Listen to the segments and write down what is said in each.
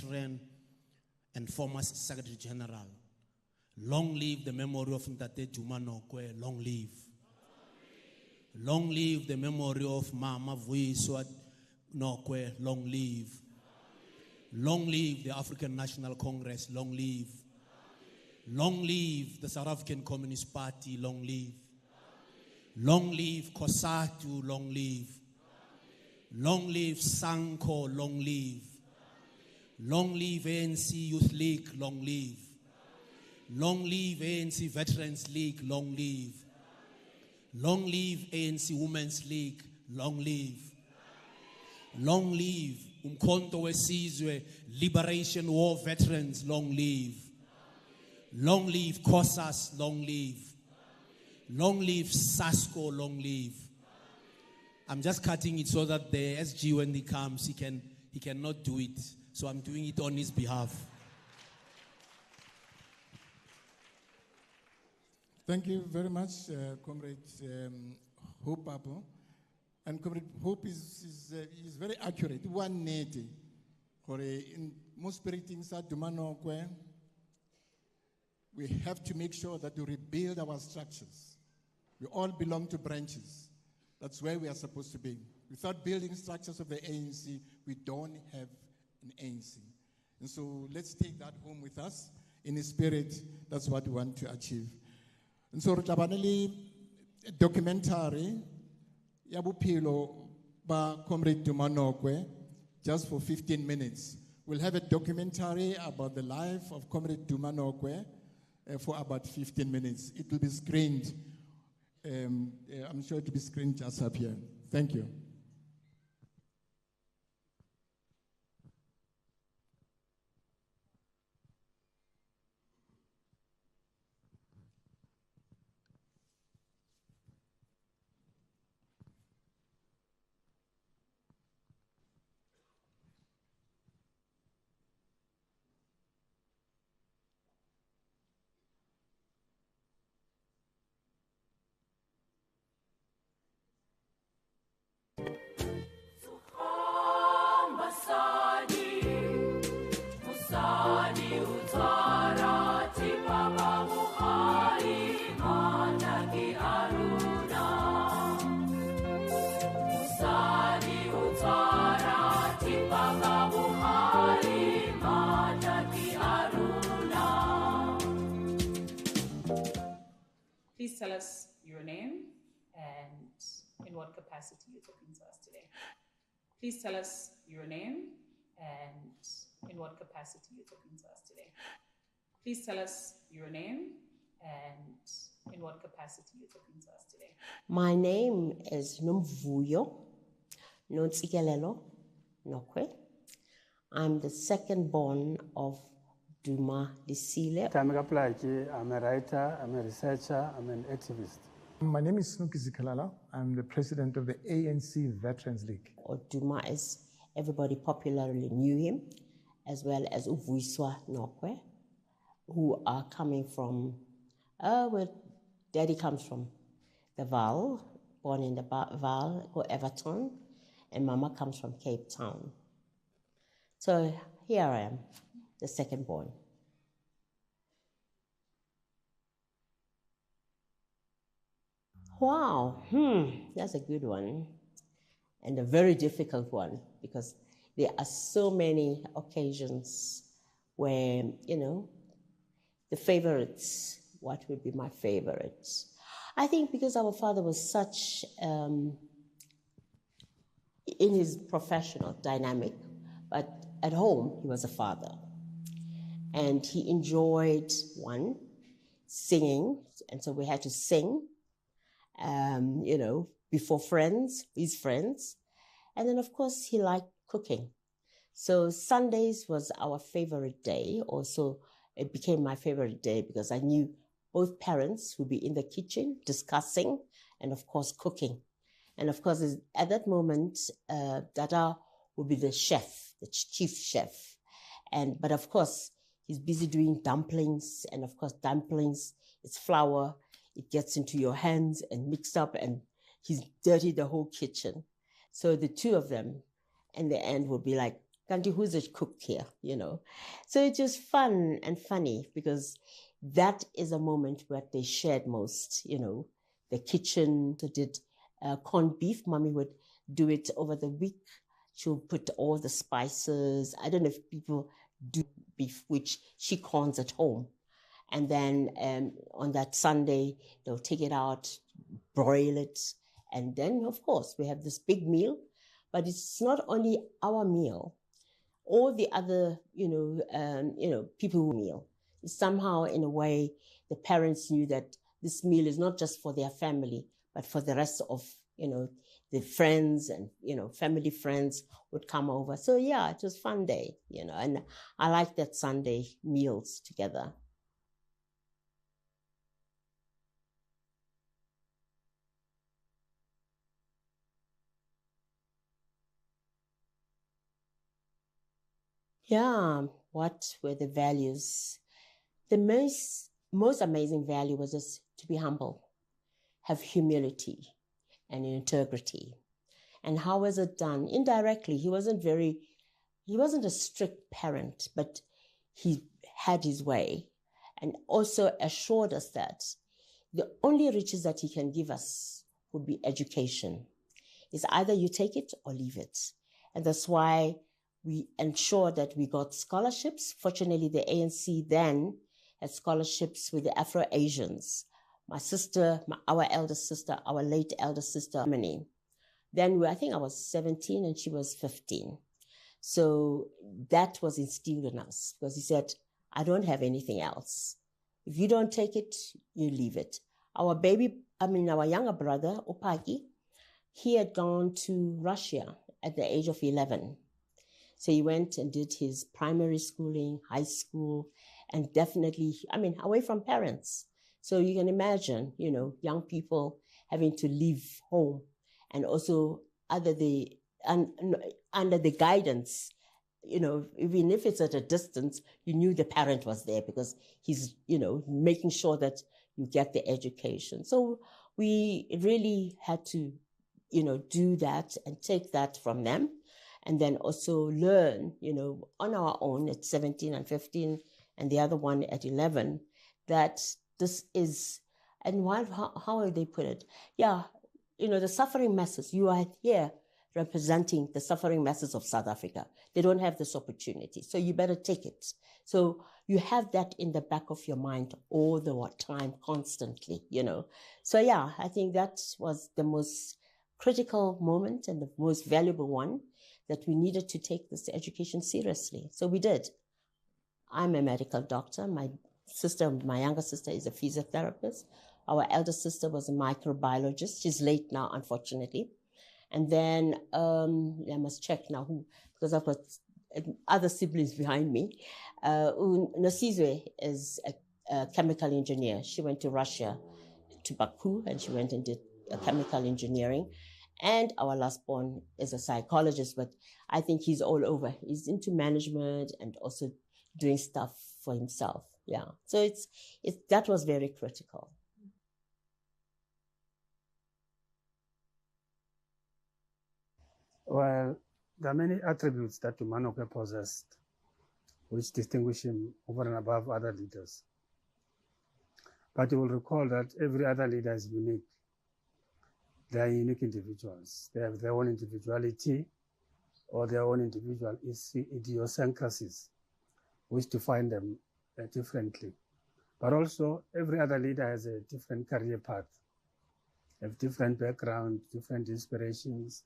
veteran and former Secretary General. Long live the memory of Adv Duma Nokwe, long live. Long live the memory of Mama Vuiswa Nokwe, long live. Long live the African National Congress, long live. Long live the South African Communist Party, long live. Long live COSATU, long live. Long live Sanko, long live. Long live ANC Youth League, long live. Long live ANC Veterans League, long live. Long live ANC Women's League, long live. Long live Umkhonto Wesizwe Liberation War Veterans, long live. Long live COSAS, long live. Long live SASCO, long live. I'm just cutting it so that the SG, when he comes, he cannot do it. So I'm doing it on his behalf. Thank you very much, Comrade Hope Apo. And Comrade Hope is very accurate. One neti, in most things at Duma Nokwe, we have to make sure that we rebuild our structures. We all belong to branches. That's where we are supposed to be. Without building structures of the ANC, we don't have an ANC. And so let's take that home with us. In the spirit, that's what we want to achieve. And so, a documentary, Yabupilo ba Comrade Duma Nokwe, just for 15 minutes. We'll have a documentary about the life of Comrade Duma Nokwe for about 15 minutes. It will be screened. I'm sure it will be screened just up here. Thank you. Please tell us your name and in what capacity you're talking to us today. Please tell us your name and in what capacity you're talking to us today. Please tell us your name and in what capacity you're talking to us today. My name is Nomvuyo Fikile Nokwe. I'm the second born of Duma Nokwe. I'm a writer, I'm a researcher, I'm an activist. My name is Snuki Zikalala. I'm the president of the ANC Veterans League. Duma, as everybody popularly knew him, as well as Uvuiswa Nokwe, who are coming from, where daddy comes from, the Vaal, born in the Vaal or Everton, and mama comes from Cape Town. So here I am, the second born. Wow, that's a good one and a very difficult one because there are so many occasions where, you know, the favorites, what would be my favorites? I think because our father was such, in his professional dynamic, but at home, he was a father. And he enjoyed, one, singing, and so we had to sing, you know, before friends, his friends. And then, of course, he liked cooking. So Sundays was our favorite day. Also, it became my favorite day because I knew both parents would be in the kitchen discussing and, of course, cooking. And, of course, at that moment, Dada would be the chef, the chief chef. But, of course, he's busy doing dumplings. And, of course, dumplings, it's flour. It gets into your hands and mixed up, and he's dirtied the whole kitchen. So the two of them, in the end, would be like Kanti, who's a cook here, you know? So it's just fun and funny because that is a moment where they shared most, you know, the kitchen. So did corned beef. Mommy would do it over the week. She'll put all the spices. I don't know if people do beef, which she corns at home. And then on that Sunday, they'll take it out, broil it. And then, of course, we have this big meal. But it's not only our meal. All the other, people meal. Somehow, in a way, the parents knew that this meal is not just for their family, but for the rest of, the friends and, family friends would come over. So yeah, it was a fun day, and I like that Sunday meals together. Yeah, what were the values? The most amazing value was just to be humble, have humility and integrity. And how was it done? Indirectly, he wasn't a strict parent, but he had his way and also assured us that the only riches that he can give us would be education. It's either you take it or leave it. And that's why we ensured that we got scholarships. Fortunately, the ANC then had scholarships with the Afro-Asians. My sister, our eldest sister, our late eldest sister, Germany. Then I think I was 17 and she was 15. So that was instilled in us because he said, I don't have anything else. If you don't take it, you leave it. Our younger brother, Opaki, he had gone to Russia at the age of 11. So he went and did his primary schooling, high school, and definitely, away from parents. So you can imagine, young people having to leave home and also under the guidance, even if it's at a distance, you knew the parent was there because he's, making sure that you get the education. So we really had to, do that and take that from them. And then also learn, on our own at 17 and 15, and the other one at 11, that this is, and how will they put it? Yeah, the suffering masses, you are here representing the suffering masses of South Africa. They don't have this opportunity, so you better take it. So you have that in the back of your mind all the time, constantly, So yeah, I think that was the most critical moment and the most valuable one, that we needed to take this education seriously. So we did. I'm a medical doctor. My younger sister is a physiotherapist. Our elder sister was a microbiologist. She's late now, unfortunately. And then I must check now who, because I've got other siblings behind me. Nosizwe is a chemical engineer. She went to Russia, to Baku, and she went and did chemical engineering. And our last born is a psychologist, but I think he's all over. He's into management and also doing stuff for himself. Yeah. So that was very critical. Well, there are many attributes that Duma Nokwe possessed which distinguish him over and above other leaders. But you will recall that every other leader is unique. They are unique individuals. They have their own individuality or their own individual idiosyncrasies, which define them differently. But also, every other leader has a different career path, have different background, different inspirations,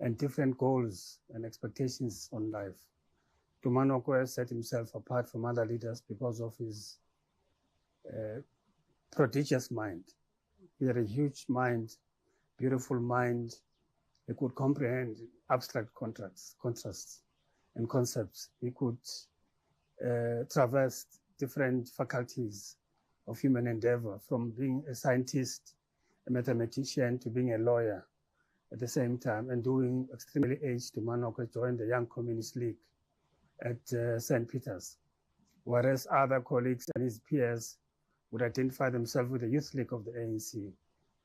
and different goals and expectations on life. Duma Nokwe set himself apart from other leaders because of his prodigious mind. He had a huge mind, beautiful mind. He could comprehend abstract contrasts and concepts. He could traverse different faculties of human endeavor, from being a scientist, a mathematician, to being a lawyer at the same time. And during extremely aged, Duma Nokwe joined the Young Communist League at St. Peter's, whereas other colleagues and his peers would identify themselves with the Youth League of the ANC.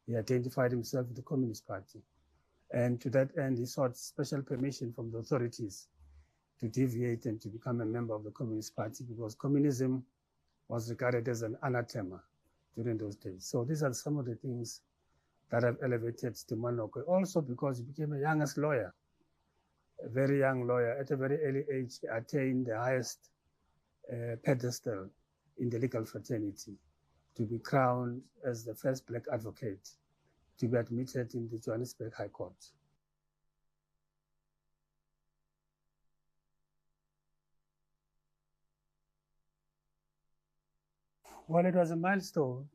He identified himself with the Communist Party. And to that end, he sought special permission from the authorities to deviate and to become a member of the Communist Party, because communism was regarded as an anathema during those days. So these are some of the things that have elevated Duma Nokwe. Also because he became a youngest lawyer, a very young lawyer. At a very early age, he attained the highest pedestal in the legal fraternity, to be crowned as the first black advocate to be admitted in the Johannesburg High Court. Well, it was a milestone.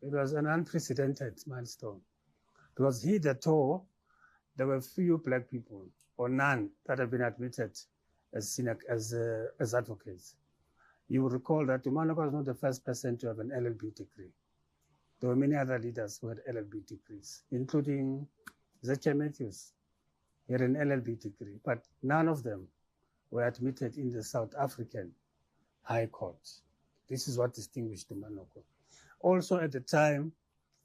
It was an unprecedented milestone, because hitherto there were few black people, or none, that have been admitted as advocates. You will recall that Duma Nokwe was not the first person to have an LLB degree. There were many other leaders who had LLB degrees, including Z.K. Matthews. He had an LLB degree, but none of them were admitted in the South African High Court. This is what distinguished Duma Nokwe. Also at the time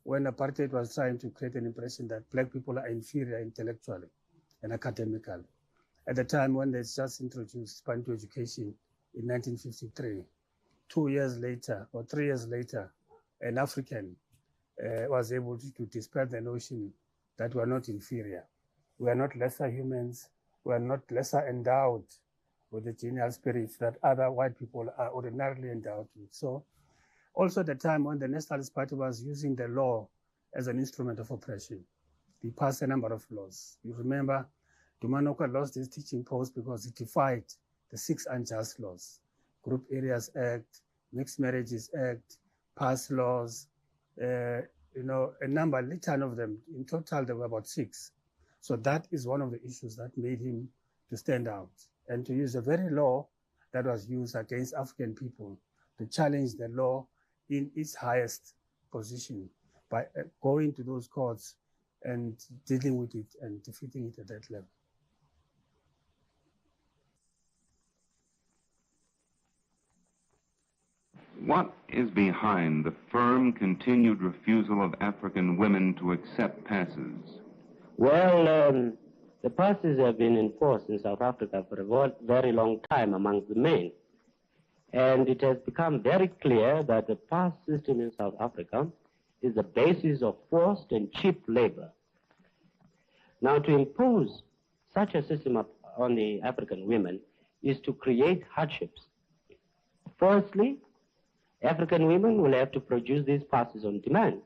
when apartheid was trying to create an impression that black people are inferior intellectually and academically, at the time when they just introduced Bantu education in 1953, 2 years later or 3 years later, an African was able to dispel the notion that we are not inferior. We are not lesser humans. We are not lesser endowed with the genial spirits that other white people are ordinarily endowed with. So also at the time when the Nationalist Party was using the law as an instrument of oppression, they passed a number of laws. You remember, Duma Nokwe lost his teaching post because he defied the 6 unjust laws: Group Areas Act, Mixed Marriages Act, past laws, a number, a ton of them. In total, there were about 6. So that is one of the issues that made him to stand out and to use the very law that was used against African people to challenge the law in its highest position by going to those courts and dealing with it and defeating it at that level. What is behind the firm, continued refusal of African women to accept passes? Well, the passes have been enforced in South Africa for a very long time amongst the men. And it has become very clear that the pass system in South Africa is the basis of forced and cheap labor. Now, to impose such a system on the African women is to create hardships. Firstly, African women will have to produce these passes on demand.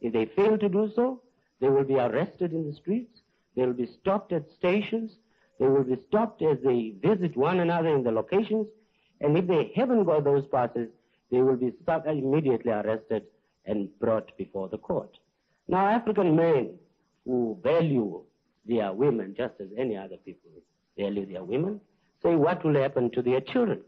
If they fail to do so, they will be arrested in the streets, they will be stopped at stations, they will be stopped as they visit one another in the locations, and if they haven't got those passes, they will be immediately arrested and brought before the court. Now, African men who value their women just as any other people value their women, say what will happen to their children?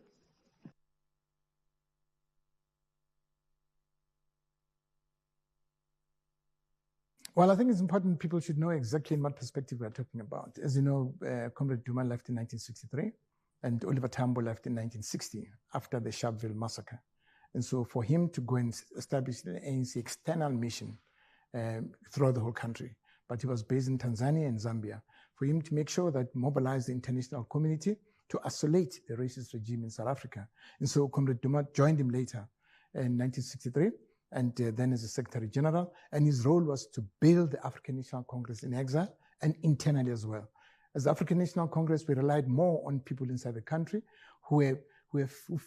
Well, I think it's important people should know exactly in what perspective we're talking about. As you know, Comrade Duma left in 1963, and Oliver Tambo left in 1960 after the Sharpeville massacre. And so for him to go and establish the ANC external mission throughout the whole country, but he was based in Tanzania and Zambia, for him to make sure that mobilize the international community to isolate the racist regime in South Africa. And so Comrade Duma joined him later in 1963, and then as a Secretary General, and his role was to build the African National Congress in exile and internally as well. As the African National Congress, we relied more on people inside the country who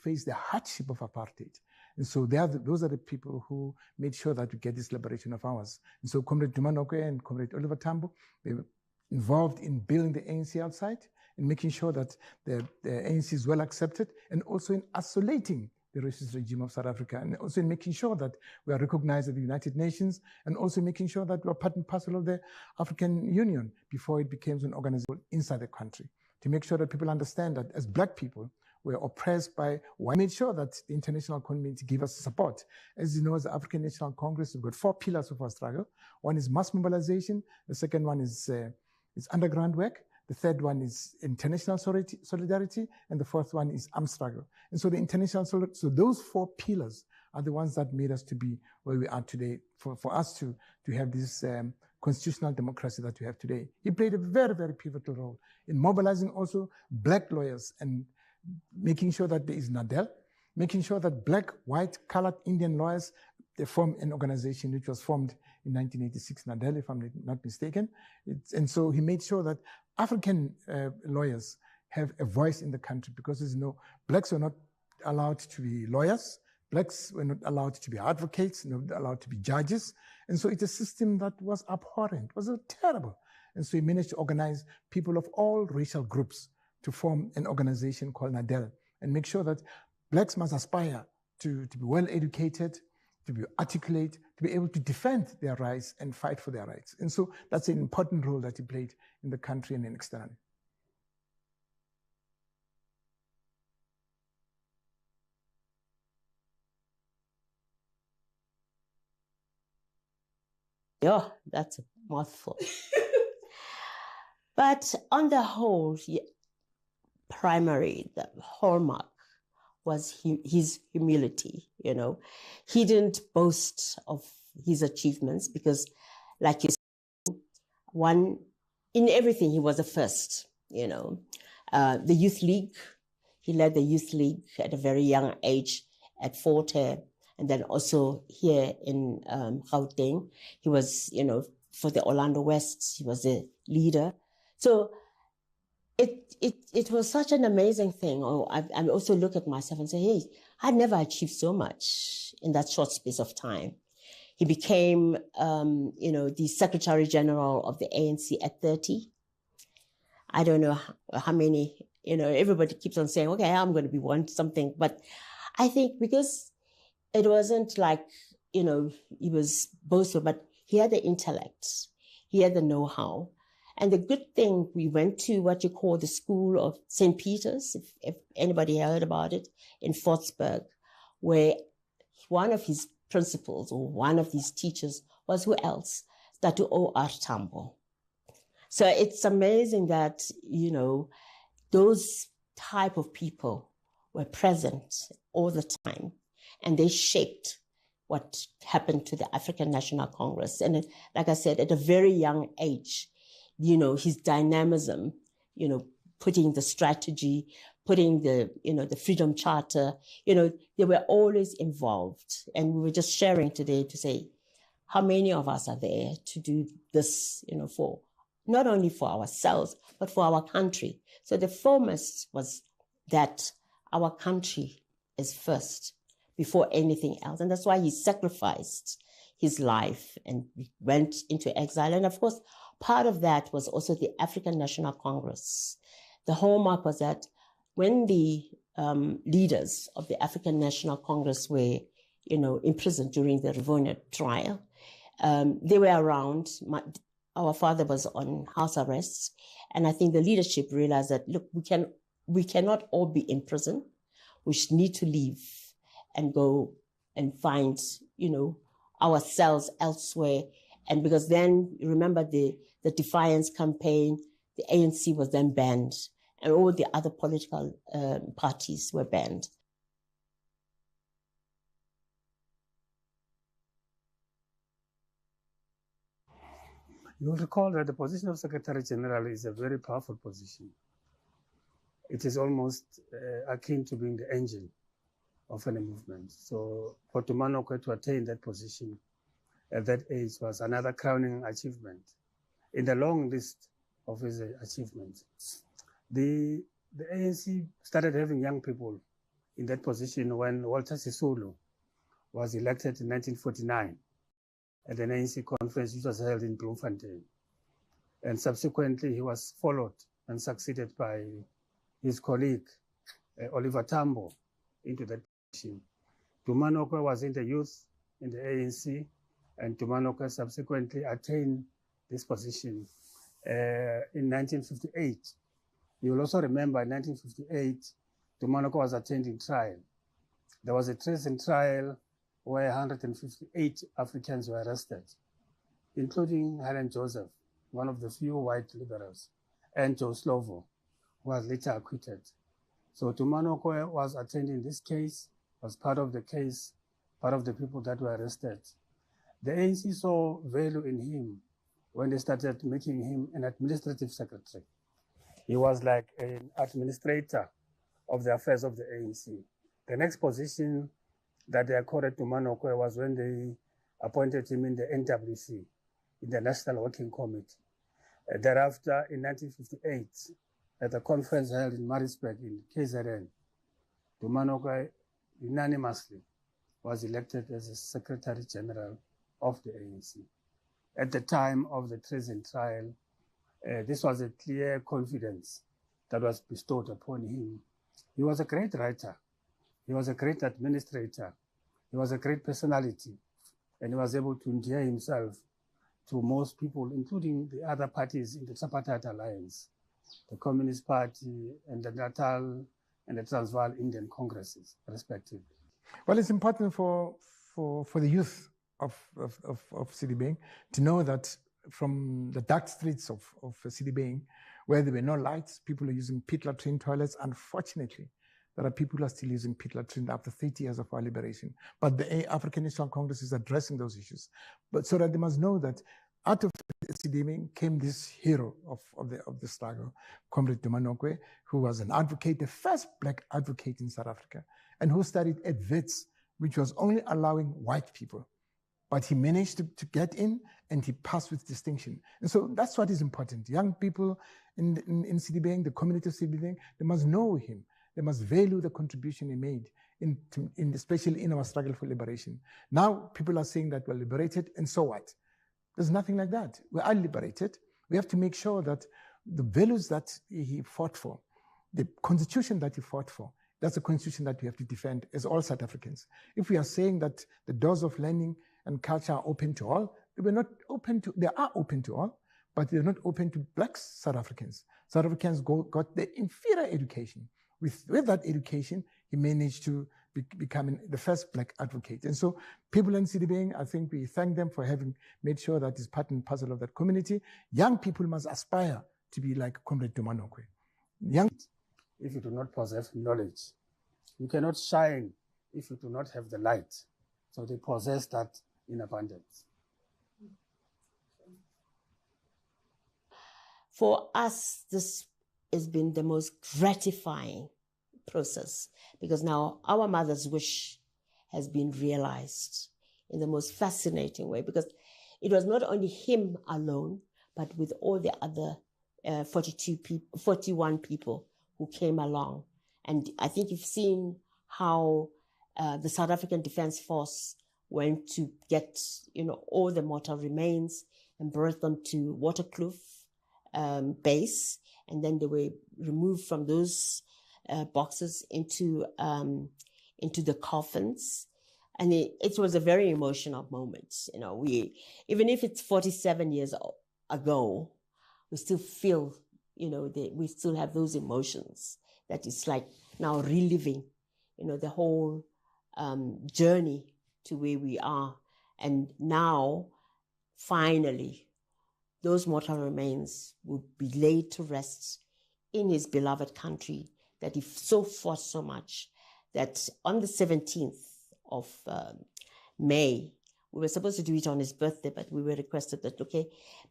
faced the hardship of apartheid. And so those are the people who made sure that we get this liberation of ours. And so Comrade Duma Nokwe and Comrade Oliver Tambo, they were involved in building the ANC outside and making sure that the ANC is well accepted, and also in isolating the racist regime of South Africa, and also in making sure that we are recognized at the United Nations, and also making sure that we are part and parcel of the African Union before it became an organization inside the country, to make sure that people understand that as Black people, we're oppressed by white. We made sure that the international community gave us support. As you know, as the African National Congress, we've got 4 pillars of our struggle. One is mass mobilization. The second one is underground work. The third one is international solidarity, and the fourth one is armed struggle. And so the international solidarity, so those 4 pillars are the ones that made us to be where we are today, for us to have this constitutional democracy that we have today. He played a very, very pivotal role in mobilizing also black lawyers and making sure that there is NADEL, making sure that black, white, colored Indian lawyers, they form an organization which was formed in 1986, NADEL, if I'm not mistaken. And so he made sure that African lawyers have a voice in the country, because as you know, blacks were not allowed to be lawyers, blacks were not allowed to be advocates, not allowed to be judges. And so it's a system that was abhorrent, was terrible. And so he managed to organize people of all racial groups to form an organization called NADEL and make sure that blacks must aspire to be well educated, to be articulate, to be able to defend their rights and fight for their rights. And so that's an important role that he played in the country and externally. Yeah, that's a mouthful. But on the whole, the hallmark was his humility, you know. He didn't boast of his achievements because, like you said, in everything he was the first, you know. The Youth League, he led the Youth League at a very young age at Fort Hare. And then also here in Gauteng, he was, you know, for the Orlando West, he was the leader. So it was such an amazing thing. I also look at myself and say, hey, I never achieved so much in that short space of time. He became, you know, the Secretary General of the ANC at 30. I don't know how many, you know, everybody keeps on saying, okay, I'm going to be something. But I think because it wasn't like, you know, he was boastful, but he had the intellect. He had the know-how. And the good thing, we went to what you call the School of St. Peter's, if anybody heard about it, in Fortsburg, where one of his principals or one of his teachers was who else? Datu O.R. Tambo. So it's amazing that, you know, those type of people were present all the time. And they shaped what happened to the African National Congress. And like I said, at a very young age, you know, his dynamism, you know, putting the strategy, putting the, you know, the Freedom Charter, you know, they were always involved. And we were just sharing today to say, how many of us are there to do this, you know, for not only for ourselves, but for our country. So the foremost was that our country is first, before anything else. And that's why he sacrificed his life and went into exile. And of course, part of that was also the African National Congress. The hallmark was that when the leaders of the African National Congress were, you know, imprisoned during the Rivonia trial, they were around. Our father was on house arrest. And I think the leadership realized that, look, we cannot all be in prison. We need to leave and go and find, you know, ourselves elsewhere. And because then, remember the Defiance campaign, the ANC was then banned, and all the other political parties were banned. You will recall that the position of Secretary General is a very powerful position. It is almost akin to being the engine of any movement. So for Duma Nokwe to attain that position at that age was another crowning achievement in the long list of his achievements. The ANC started having young people in that position when Walter Sisulu was elected in 1949 at an ANC conference which was held in Bloemfontein. And subsequently, he was followed and succeeded by his colleague, Oliver Tambo, into that position. Duma Nokwe was in the youth in the ANC, and Duma Nokwe subsequently attained this position in 1958. You will also remember in 1958, Duma Nokwe was attending trial. There was a treason trial where 158 Africans were arrested, including Helen Joseph, one of the few white liberals, and Joe Slovo, who was later acquitted. So Duma Nokwe was attending this case, was part of the case, part of the people that were arrested. The ANC saw value in him when they started making him an administrative secretary. He was like an administrator of the affairs of the ANC. The next position that they accorded to Duma Nokwe was when they appointed him in the NWC, in the National Working Committee. Thereafter, in 1958, at a conference held in Maritzburg in KZN, Duma Nokwe unanimously was elected as the Secretary General of the ANC. At the time of the treason trial, this was a clear confidence that was bestowed upon him. He was a great writer. He was a great administrator. He was a great personality. And he was able to endear himself to most people, including the other parties in the Tripartite Alliance, the Communist Party and the Natal and the Transvaal Indian Congresses, respectively. Well, it's important for the youth of Sedibeng to know that from the dark streets of Sedibeng, where there were no lights, people are using pit latrine toilets. Unfortunately, there are people who are still using pit latrine after 30 years of our liberation. But the African National Congress is addressing those issues. But so that they must know that out of Sedibeng came this hero of the struggle, Comrade Duma Nokwe, who was an advocate, the first black advocate in South Africa, and who studied at Wits, which was only allowing white people. But he managed to get in, and he passed with distinction. And so that's what is important. Young people in Sedibeng, the community of Sedibeng, they must know him. They must value the contribution he made, especially in our struggle for liberation. Now, people are saying that we're liberated, and so what? There's nothing like that. We are liberated. We have to make sure that the values that he fought for, the constitution that he fought for, that's a constitution that we have to defend as all South Africans. If we are saying that the doors of learning and culture are open to all, they are open to all, but they're not open to black South Africans. South Africans got the inferior education. With that education, he managed to become the first black advocate. And so people in Sedibeng, I think we thank them for having made sure that it's part and parcel of that community. Young people must aspire to be like Comrade Duma Nokwe. If you do not possess knowledge, you cannot shine if you do not have the light. So they possess that in abundance. For us, this has been the most gratifying process, because now our mother's wish has been realized in the most fascinating way, because it was not only him alone, but with all the other 41 people who came along. And I think you've seen how the South African Defence Force went to get, all the mortal remains and brought them to Waterkloof base, and then they were removed from those boxes into the coffins. And it was a very emotional moment. Even if it's 47 years ago, we still feel, we still have those emotions that it's like now reliving, the whole journey to where we are. And now, finally, those mortal remains will be laid to rest in his beloved country that he so fought so much, that on the 17th of May, we were supposed to do it on his birthday, but we were requested that,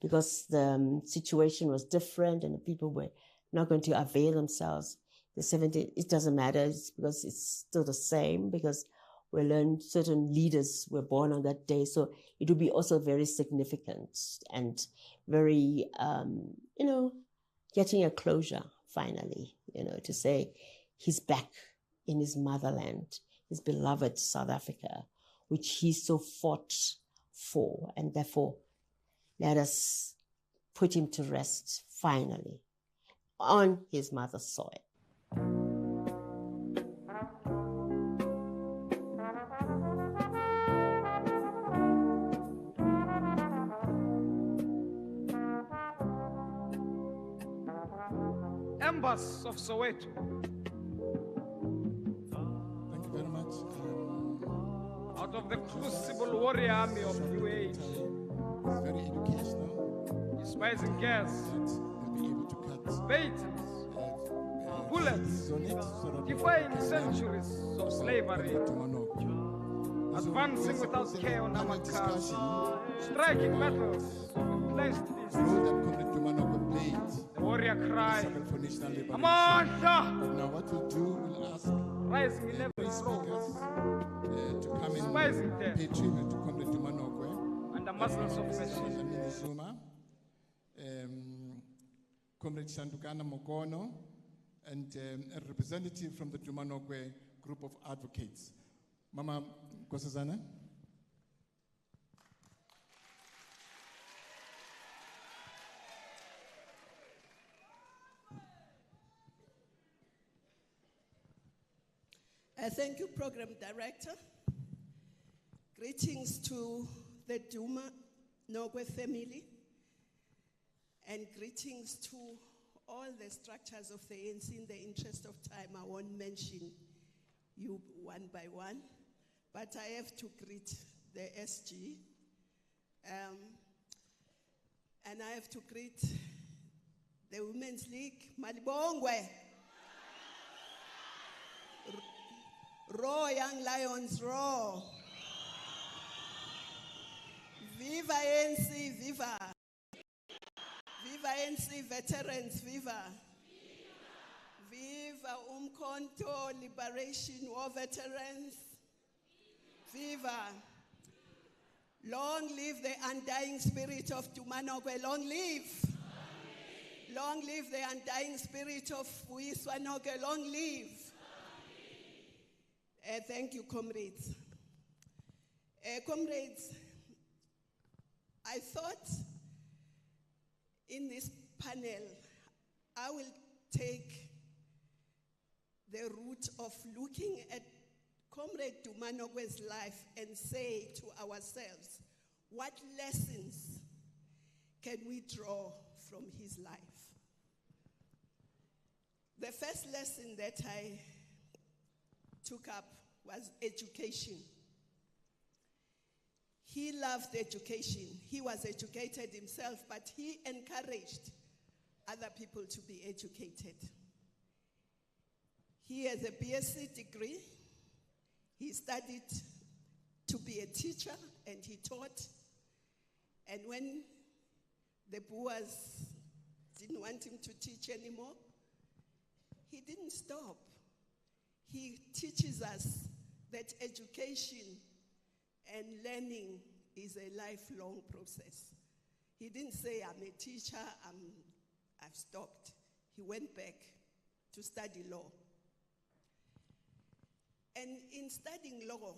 because the situation was different and the people were not going to avail themselves. The 17th, it doesn't matter, because it's still the same, because we learned certain leaders were born on that day. So it will be also very significant and very, getting a closure finally, to say he's back in his motherland, his beloved South Africa, which he so fought for. And therefore, let us put him to rest finally on his mother's soil. Embers of Soweto. Thank you very much. Out of the crucible warrior army of New Age. It's very educational. Despising gas, They'll be able to cut batons, bullets, defying centuries of slavery. advancing without care on our cars, striking battles with placed peace. The role that Comrade Duma Nokwe played The warrior in the cry, struggle for national liberation. Amandla! Now what we'll do, we'll ask Rising in every three floor, speakers to come Despising and death. pay tribute to Comrade Duma Nokwe. under muzzles of Mrs. machine. Dlamini Zuma, Comrade Shandukana Mokono, and a representative from the Duma Nokwe group of advocates. Mama Nkosazana. Thank you, Program Director. Greetings to the Duma Nokwe family, and greetings to all the structures of the ANC. In the interest of time, I won't mention you one by one, but I have to greet the SG, and I have to greet the Women's League, Malibongwe. Roar, Young Lions, roar. Viva ANC, viva. Viva ANC veterans, viva. Viva Umkhonto Liberation War veterans, viva. Long live the undying spirit of Duma Nokwe, long live. Long live the undying spirit of Vuyiswa Nokwe, long live. Thank you, comrades. Comrades, I thought in this panel, I will take the route of looking at Comrade Duma Nokwe's life and say to ourselves, what lessons can we draw from his life? The first lesson that I took up was education. He loved education. He was educated himself, but he encouraged other people to be educated. He has a BSc degree. He studied to be a teacher, and he taught. And when the Boers didn't want him to teach anymore, he didn't stop. He teaches us that education and learning is a lifelong process. He didn't say, I'm a teacher, I've stopped. He went back to study law. And in studying law,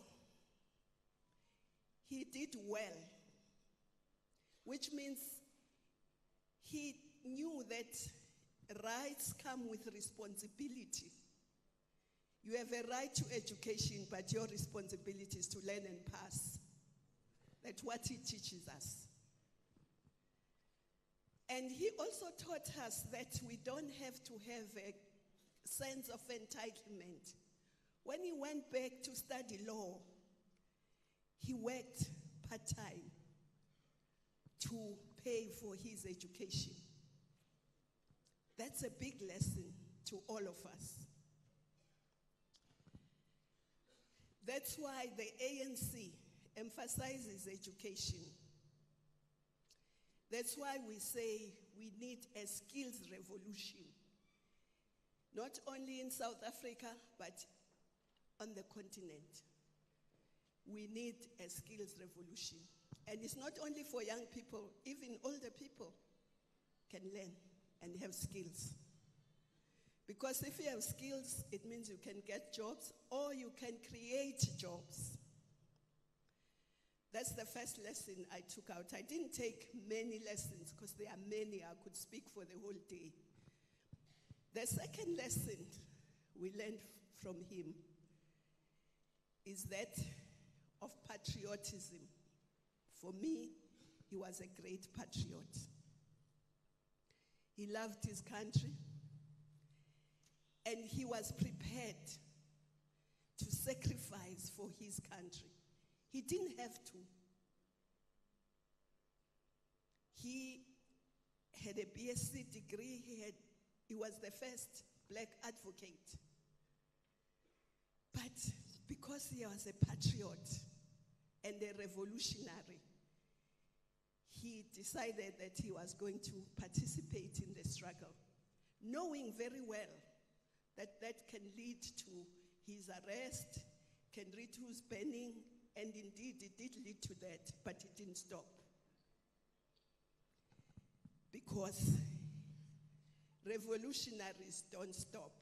he did well, which means he knew that rights come with responsibility. You have a right to education, but your responsibility is to learn and pass. That's what he teaches us. And he also taught us that we don't have to have a sense of entitlement. When he went back to study law, he worked part-time to pay for his education. That's a big lesson to all of us. That's why the ANC emphasizes education. That's why we say we need a skills revolution, not only in South Africa, but on the continent. We need a skills revolution. And it's not only for young people, even older people can learn and have skills. Because if you have skills, it means you can get jobs or you can create jobs. That's the first lesson I took out. I didn't take many lessons because there are many. I could speak for the whole day. The second lesson we learned from him is that of patriotism. For me, he was a great patriot. He loved his country, and he was prepared to sacrifice for his country. He didn't have to. He had a BSc degree. He was the first black advocate. But because he was a patriot, and a revolutionary, he decided that he was going to participate in the struggle, knowing very well that that can lead to his arrest, can lead to his banning, and indeed it did lead to that, but it didn't stop. Because revolutionaries don't stop.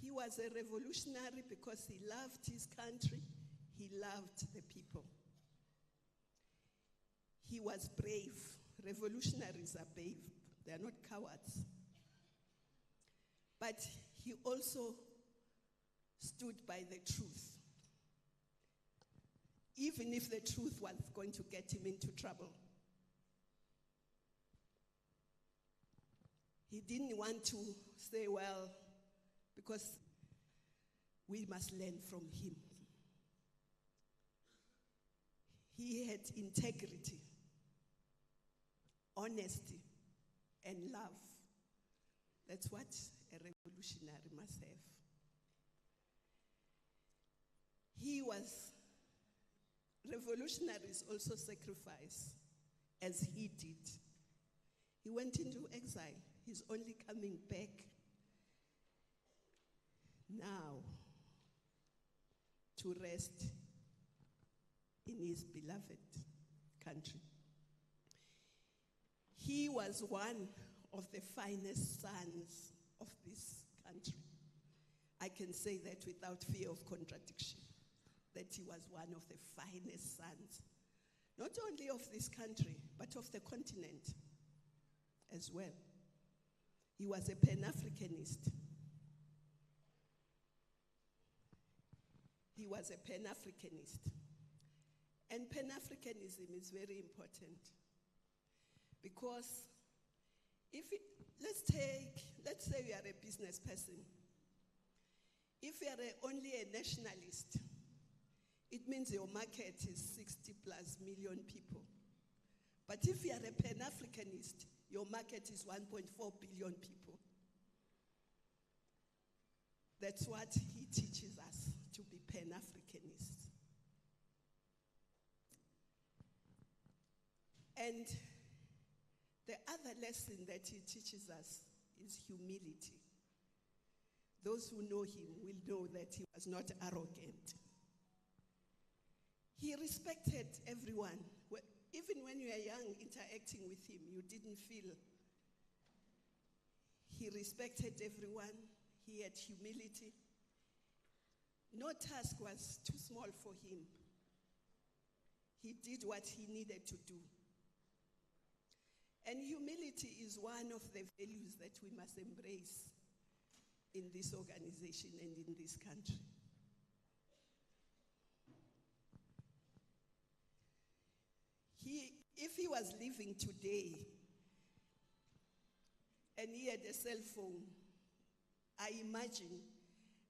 He was a revolutionary because he loved his country, he loved the people. He was brave. Revolutionaries are brave, they are not cowards. But he also stood by the truth, even if the truth was going to get him into trouble. He didn't want to say, well, because we must learn from him. He had integrity, honesty, and love. That's what a revolutionary must have. Revolutionaries also sacrifice, as he did. He went into exile. He's only coming back now to rest in his beloved country. He was one of the finest sons of this country. I can say that without fear of contradiction, that he was one of the finest sons, not only of this country, but of the continent as well. He was a Pan-Africanist. He was a Pan-Africanist. And Pan-Africanism is very important because let's say you are a business person. If you are only a nationalist, it means your market is 60 plus million people. But if you are a Pan-Africanist, your market is 1.4 billion people. That's what he teaches us, to be Pan-Africanists. And the other lesson that he teaches us is humility. Those who know him will know that he was not arrogant. He respected everyone. Even when you were young, interacting with him, you didn't feel. He respected everyone. He had humility. No task was too small for him. He did what he needed to do. And humility is one of the values that we must embrace in this organization and in this country. If he was living today and he had a cell phone, I imagine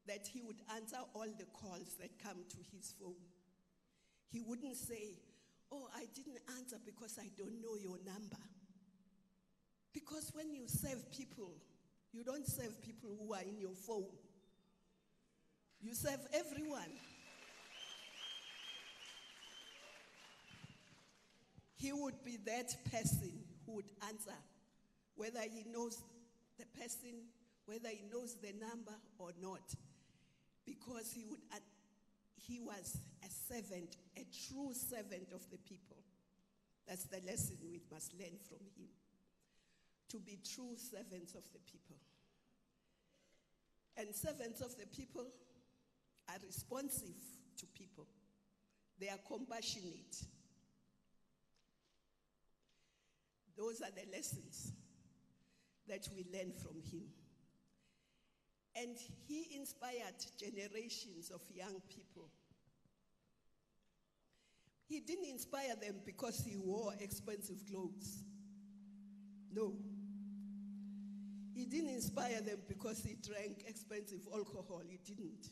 that he would answer all the calls that come to his phone. He wouldn't say, oh, I didn't answer because I don't know your number. Because when you serve people, you don't serve people who are in your phone. You serve everyone. He would be that person who would answer, whether he knows the person, whether he knows the number or not, because he was a servant, a true servant of the people. That's the lesson we must learn from him, to be true servants of the people. And servants of the people are responsive to people. They are compassionate. Those are the lessons that we learn from him. And he inspired generations of young people. He didn't inspire them because he wore expensive clothes. No. He didn't inspire them because he drank expensive alcohol. He didn't.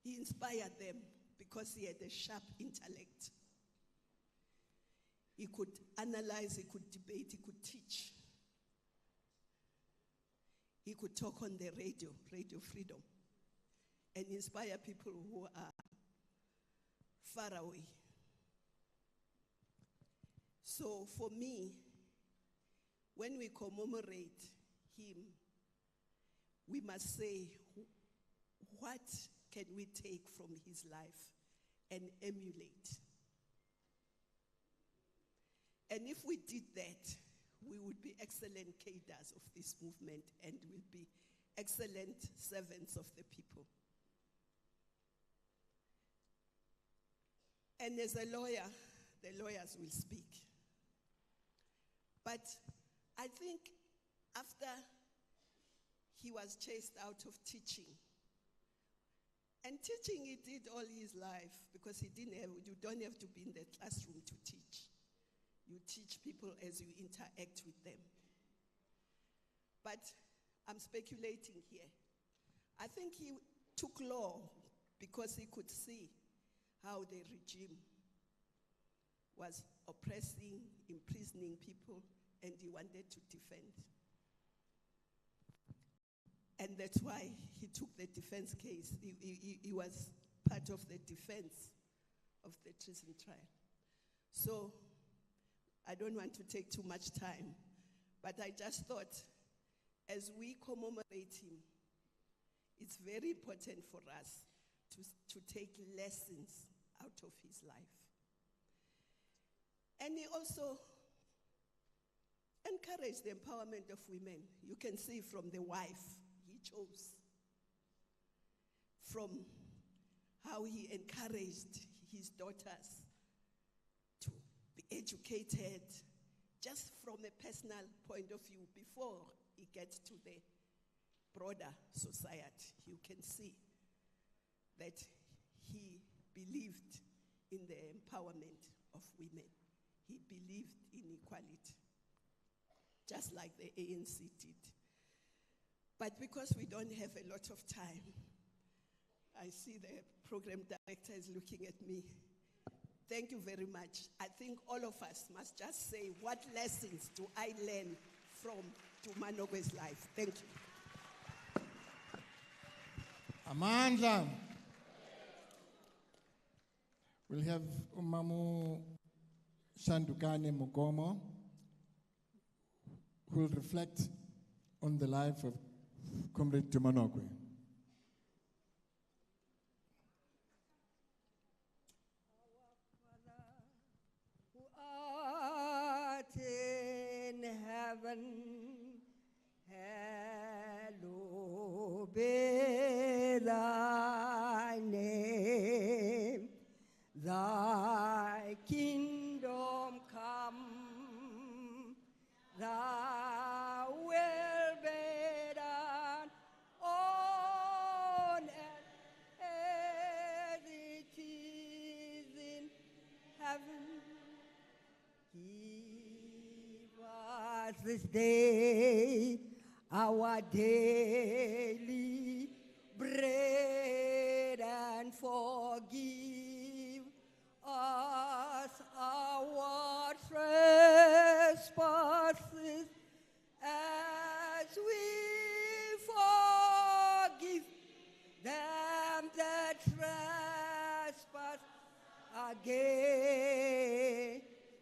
He inspired them because he had a sharp intellect. He could analyze, he could debate, he could teach. He could talk on the radio, Radio Freedom. and inspire people who are far away. So for me, when we commemorate him, we must say, what can we take from his life and emulate? And if we did that, we would be excellent cadres of this movement and will be excellent servants of the people. And as a lawyer, the lawyers will speak. But I think after he was chased out of teaching, and teaching he did all his life because he didn't have, you don't have to be in the classroom to teach. You teach people as you interact with them. But I'm speculating here. I think he took law because he could see how the regime was oppressing, imprisoning people, and he wanted to defend. And that's why he took the defense case. He was part of the defense of the treason trial. So I don't want to take too much time, but I just thought as we commemorate him, it's very important for us to take lessons out of his life. And he also encouraged the empowerment of women. You can see from the wife he chose, from how he encouraged his daughters to be educated, just from a personal point of view, before he gets to the broader society. You can see that he believed in the empowerment of women. He believed in equality, just like the ANC did. But because we don't have a lot of time, I see the program director is looking at me. Thank you very much. I think all of us must just say, what lessons do I learn from Duma Nokwe's life? Thank you. Amandla. We'll have Umamu Shandukane Mugomo, who will reflect on the life of Comrade Duma Nokwe. Who art in heaven, hallowed be thy name. Thy kingdom come, thy will be done on earth as it is in heaven. Give us this day our daily bread, and forgive us our trespasses as we forgive them that trespass against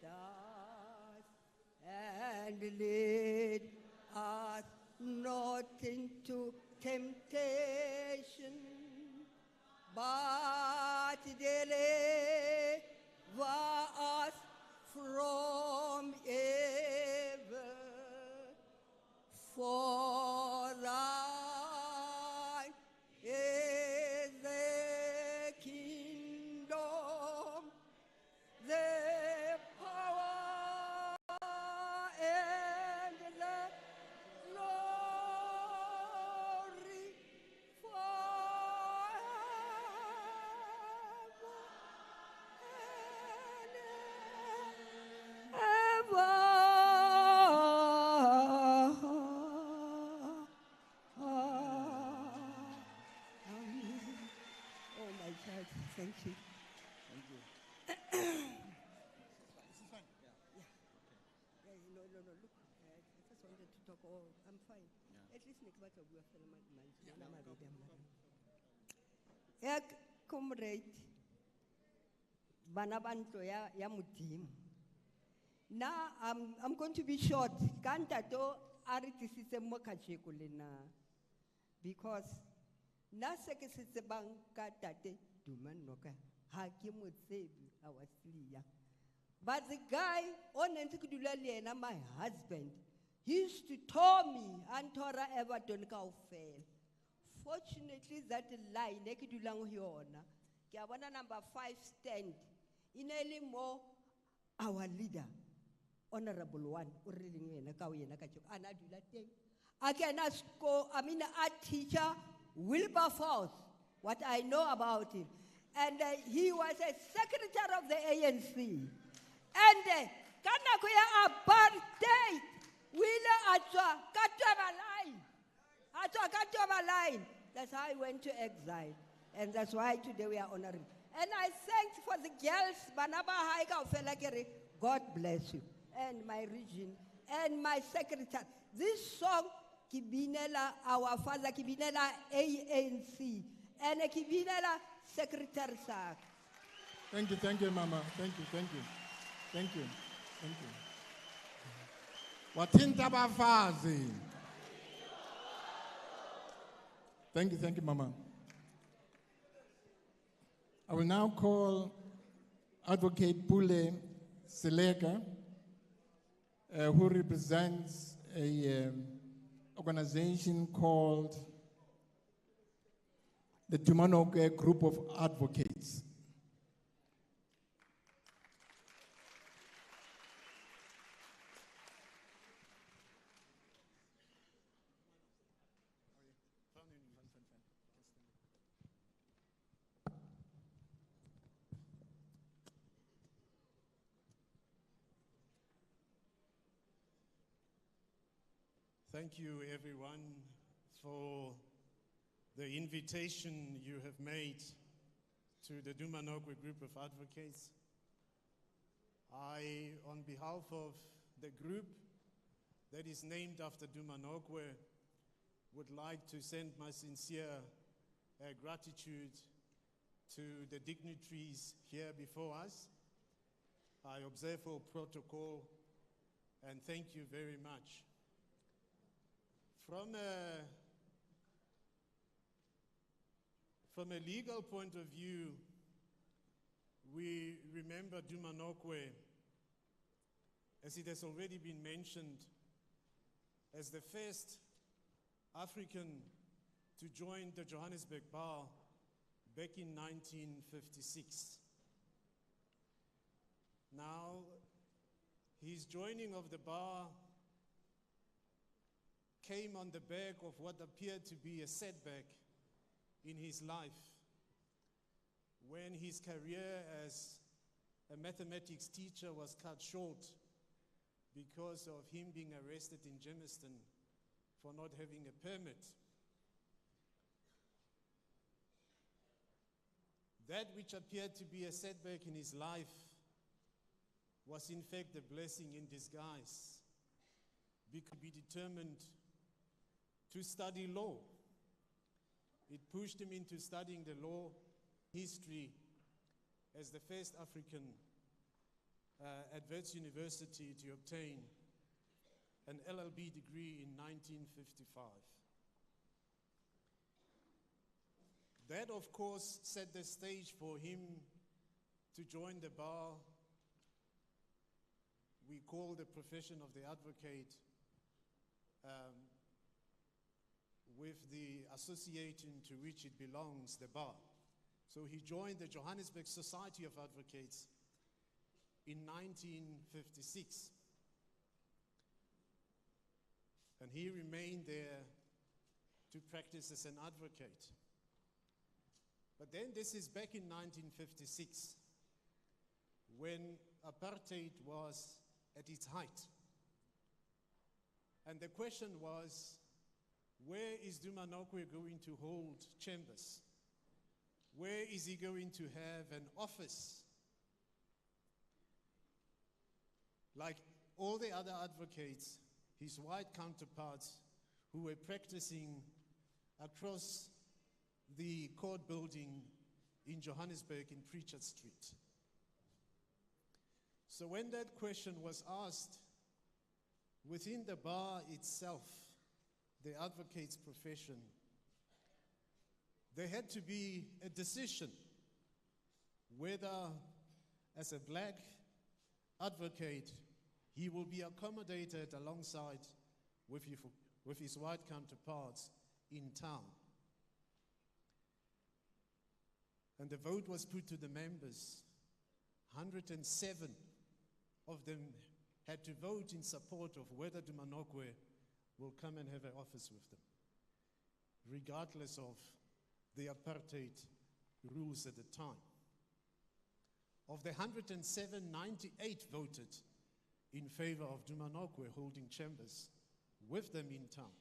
us. And lead us not into temptation, but deliver us from evil. For thine is the kingdom, the power, and the glory forever and ever. Oh my God, thank you. Thank you. No, look, I just wanted to talk. Oh, I'm fine. At least next month we are comrade, Banabanto ya Mutim. Now I'm going to be short. Kantato aritisise mokachekulena. Because na sekesise banka tate Duma Nokwe hakimutsebi awasliya. But the guy on Entikudulaliena, my husband, he used to tell me Antora Everton Kaufel. Fortunately, that line, Nekidulang Hiona, Kiawana number 5 stand, in a more our leader, honorable one, Urilina Kawina Kachuk, and I do that thing. I can ask, a teacher, Wilberforce, what I know about him. And he was a secretary of the ANC. And Kanakuya apartheid, Willa Atwa, Katwa line. That's how I went to exile. And that's why today we are honoring. And I thank for the girls, Banaba Haika Felakere, God bless you. And my region, and my secretary. This song, Kibinela, our father, Kibinela ANC, and Kibinela Secretary Sak. Thank you, Mama. Thank you. Watinta bafazi. Thank you, Mama. I will now call Advocate Pule Seleka, who represents a organization called the Duma Nokwe Group of Advocates. Thank you, everyone, for the invitation you have made to the Duma Nokwe Group of Advocates. I, on behalf of the group that is named after Duma Nokwe, would like to send my sincere gratitude to the dignitaries here before us. I observe all protocol, and thank you very much. From a legal point of view, we remember Duma Nokwe, as it has already been mentioned, as the first African to join the Johannesburg Bar back in 1956. Now, his joining of the bar came on the back of what appeared to be a setback in his life when his career as a mathematics teacher was cut short because of him being arrested in Germiston for not having a permit. That which appeared to be a setback in his life was in fact a blessing in disguise. He could be determined to study law. It pushed him into studying the law history as the first African at Wits University to obtain an LLB degree in 1955. That, of course, set the stage for him to join the bar we call the profession of the advocate, with the association to which it belongs, the bar. So he joined the Johannesburg Society of Advocates in 1956. And he remained there to practice as an advocate. But then this is back in 1956, when apartheid was at its height. And the question was, where is Duma Nokwe going to hold chambers? Where is he going to have an office? Like all the other advocates, his white counterparts who were practicing across the court building in Johannesburg in Preacher Street. So when that question was asked, within the bar itself, the advocate's profession, there had to be a decision whether, as a black advocate, he will be accommodated alongside with his white counterparts in town. And the vote was put to the members. 107 of them had to vote in support of whether Duma Nokwe will come and have an office with them, regardless of the apartheid rules at the time. Of the 107, 98 voted in favor of Duma Nokwe holding chambers with them in town.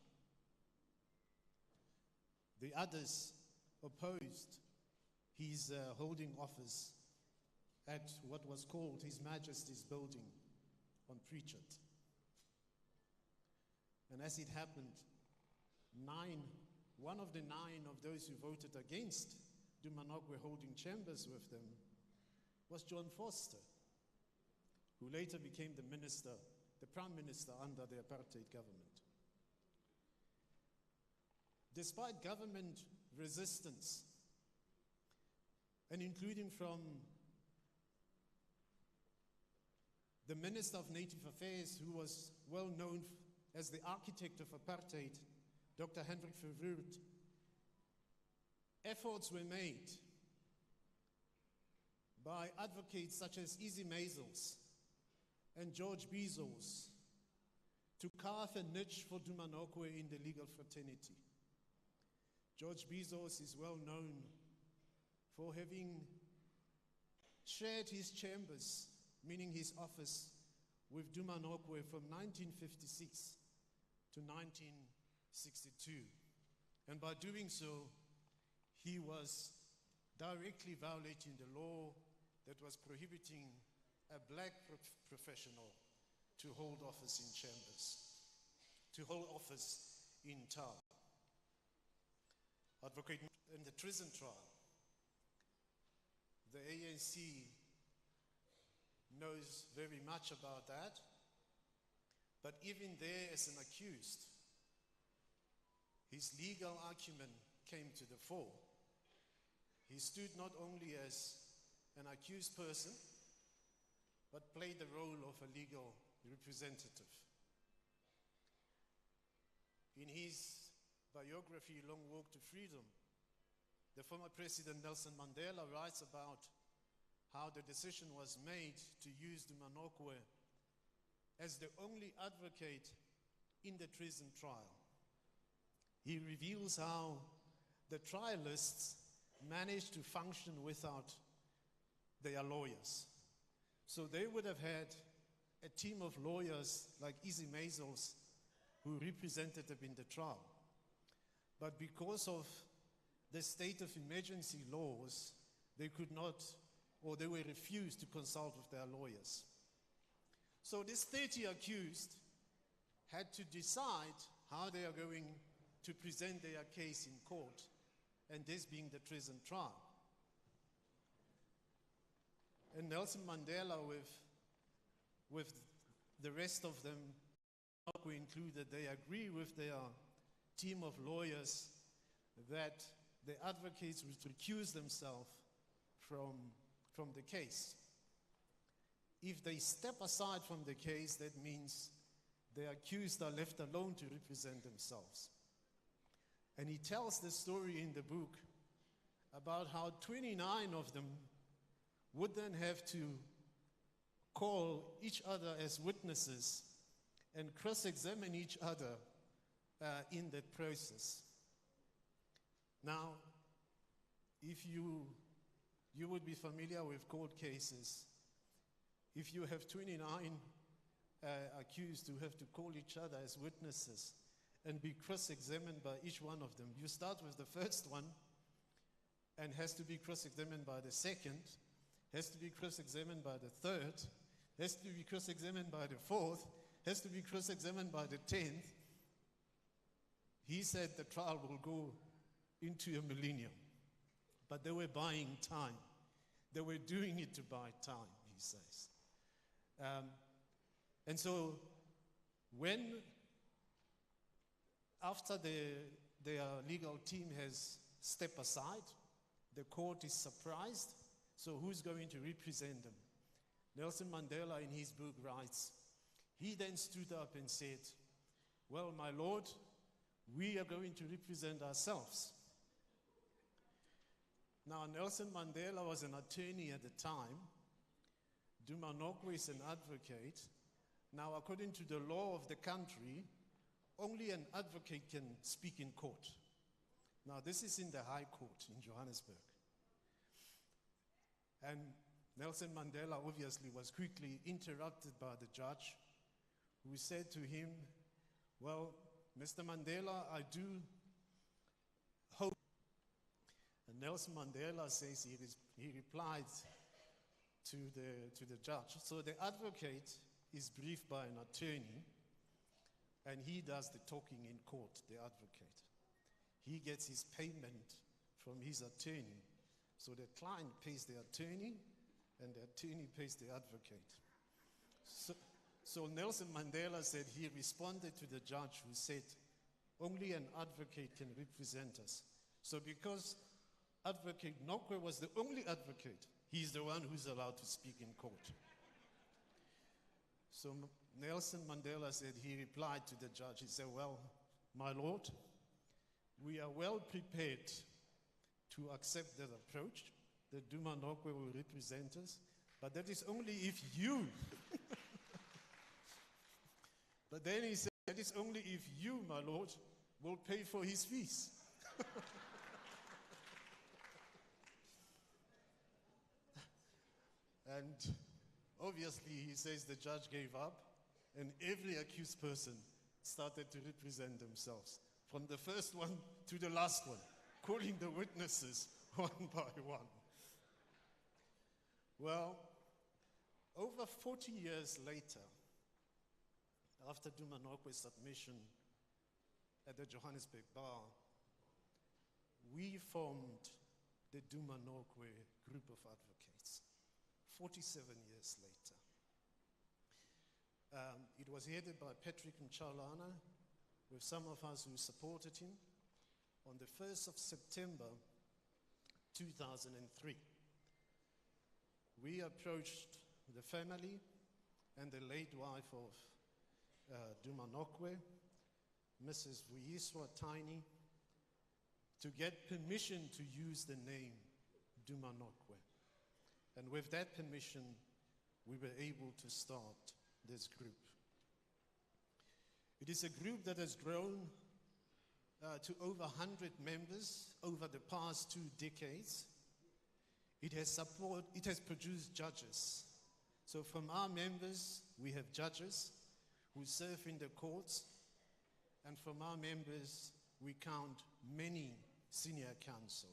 The others opposed his holding office at what was called His Majesty's Building on Preachard. And as it happened, one of the nine of those who voted against Duma Nokwe holding chambers with them was John Foster, who later became the Prime Minister under the apartheid government. Despite government resistance, and including from the Minister of Native Affairs, who was well known as the architect of apartheid, Dr. Hendrik Verwoerd, efforts were made by advocates such as Izzy Maisels and George Bezos to carve a niche for Duma Nokwe in the legal fraternity. George Bezos is well known for having shared his chambers, meaning his office, with Duma Nokwe from 1956 to 1962. And by doing so, he was directly violating the law that was prohibiting a black professional to hold office in chambers, to hold office in town. Advocate in the treason trial, the ANC knows very much about that, but even there as an accused, his legal acumen came to the fore. He stood not only as an accused person, but played the role of a legal representative. In his biography, Long Walk to Freedom, the former President Nelson Mandela writes about how the decision was made to use Duma Nokwe as the only advocate in the treason trial. He reveals how the trialists managed to function without their lawyers. So they would have had a team of lawyers like Izzy Maisels who represented them in the trial. But because of the state of emergency laws, they could not, or they were refused to consult with their lawyers. So these 30 accused had to decide how they are going to present their case in court, and this being the treason trial. And Nelson Mandela, with the rest of them, we included, they agree with their team of lawyers that the advocates would recuse themselves from the case. If they step aside from the case, that means the accused are left alone to represent themselves. And he tells the story in the book about how 29 of them would then have to call each other as witnesses and cross-examine each other in that process. Now, if you would be familiar with court cases, if you have 29 accused who have to call each other as witnesses and be cross-examined by each one of them, you start with the first one and has to be cross-examined by the second, has to be cross-examined by the third, has to be cross-examined by the fourth, has to be cross-examined by the 10th. He said the trial will go into a millennium. But they were buying time. They were doing it to buy time, he says. And so when, after their legal team has stepped aside, the court is surprised. So who's going to represent them? Nelson Mandela in his book writes, he then stood up and said, well, my lord, we are going to represent ourselves. Now, Nelson Mandela was an attorney at the time. Duma Nokwe is an advocate. Now, according to the law of the country, only an advocate can speak in court. Now, this is in the High Court in Johannesburg. And Nelson Mandela obviously was quickly interrupted by the judge, who said to him, well, Mr. Mandela, I do hope. And Nelson Mandela says he replied to the judge. So the advocate is briefed by an attorney, and he does the talking in court, the advocate. He gets his payment from his attorney. So the client pays the attorney, and the attorney pays the advocate. So Nelson Mandela said he responded to the judge, who said, only an advocate can represent us. So because Advocate Nokwe was the only advocate, he's the one who's allowed to speak in court. So Nelson Mandela said, he replied to the judge, he said, well, my lord, we are well prepared to accept that approach, that Duma Nokwe will represent us, but that is only if you, but then he said, that is only if you, my lord, will pay for his fees. And obviously, he says the judge gave up, and every accused person started to represent themselves, from the first one to the last one, calling the witnesses one by one. Well, over 40 years later, after Duma Nokwe's submission at the Johannesburg bar, we formed the Duma Nokwe group of advocates, 47 years later. It was headed by Patrick Mchalana, with some of us who supported him, on the 1st of September 2003. We approached the family and the late wife of Duma Nokwe, Mrs. Vuyiswa Tiny, to get permission to use the name Duma Nokwe. And with that permission, we were able to start this group. It is a group that has grown to over 100 members over the past 2 decades. It has produced judges. So from our members, we have judges who serve in the courts, and from our members, we count many senior counsel.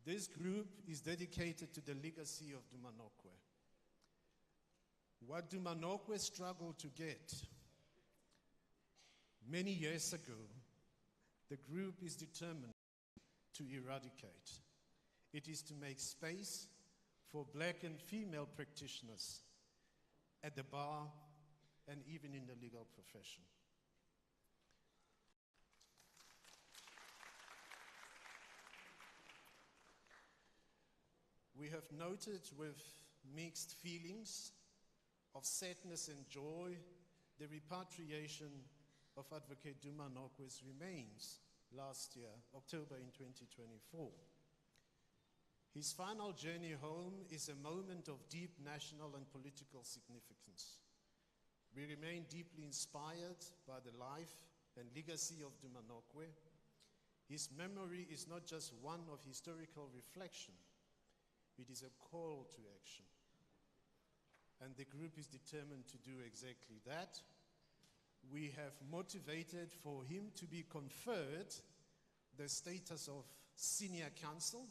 This group is dedicated to the legacy of Duma Nokwe. What Duma Nokwe struggled to get many years ago, the group is determined to eradicate. It is to make space for black and female practitioners at the bar and even in the legal profession. We have noted with mixed feelings of sadness and joy the repatriation of Advocate Duma Nokwe's remains last year, October in 2024. His final journey home is a moment of deep national and political significance. We remain deeply inspired by the life and legacy of Duma Nokwe. His memory is not just one of historical reflection, it is a call to action. And the group is determined to do exactly that. We have motivated for him to be conferred the status of senior counsel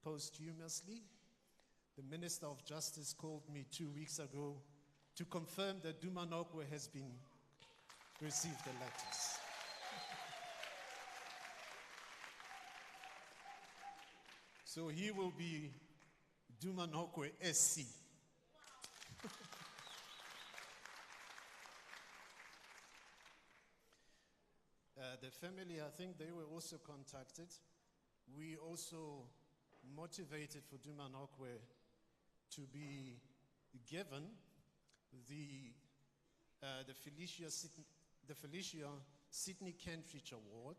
posthumously. The Minister of Justice called me 2 weeks ago to confirm that Duma Nokwe has received the letters. So he will be Duma Nokwe SC. The family, I think they were also contacted. We also motivated for Duma Nokwe to be given the Felicia Sidney Kentridge Award.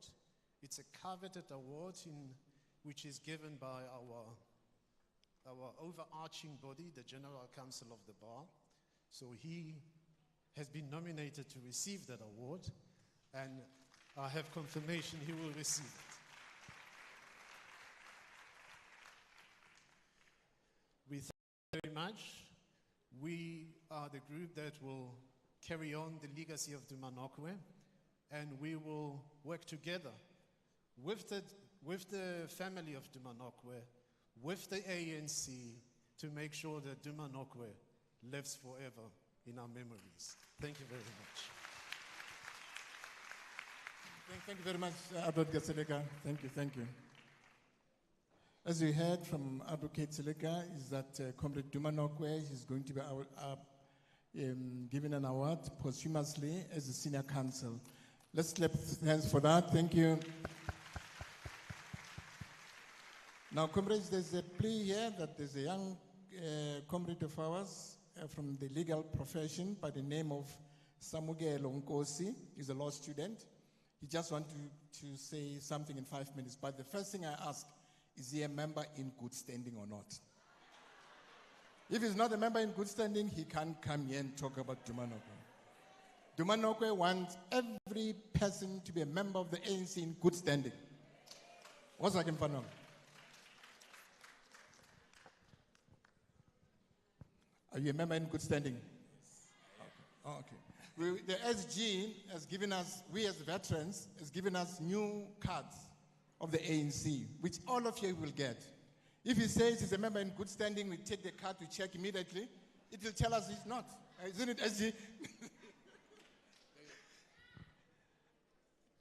It's a coveted award which is given by our overarching body, the General Council of the Bar. So he has been nominated to receive that award, and I have confirmation he will receive it. We thank you very much. We are the group that will carry on the legacy of Duma Nokwe, and we will work together with the family of Duma Nokwe, with the ANC, to make sure that Duma Nokwe lives forever in our memories. Thank you very much. Thank you very much, Advocate Seleka. Thank you. As we heard from Advocate Seleka, is that Comrade Duma Nokwe is going to be given an award posthumously as a senior counsel. Let's clap hands for that. Thank you. Now, comrades, there's a plea here that there's a young comrade of ours from the legal profession by the name of Samugelo Nkosi. He's a law student. He just wants to say something in 5 minutes. But the first thing I ask, is he a member in good standing or not? If he's not a member in good standing, he can't come here and talk about Duma Nokwe. Duma Nokwe wants every person to be a member of the ANC in good standing. What's that in front of? Are you a member in good standing? Okay. Okay. The SG has given us, we as veterans, has given us new cards of the ANC, which all of you will get. If he says he's a member in good standing, we take the card to check immediately. It will tell us he's not. Isn't it, SG?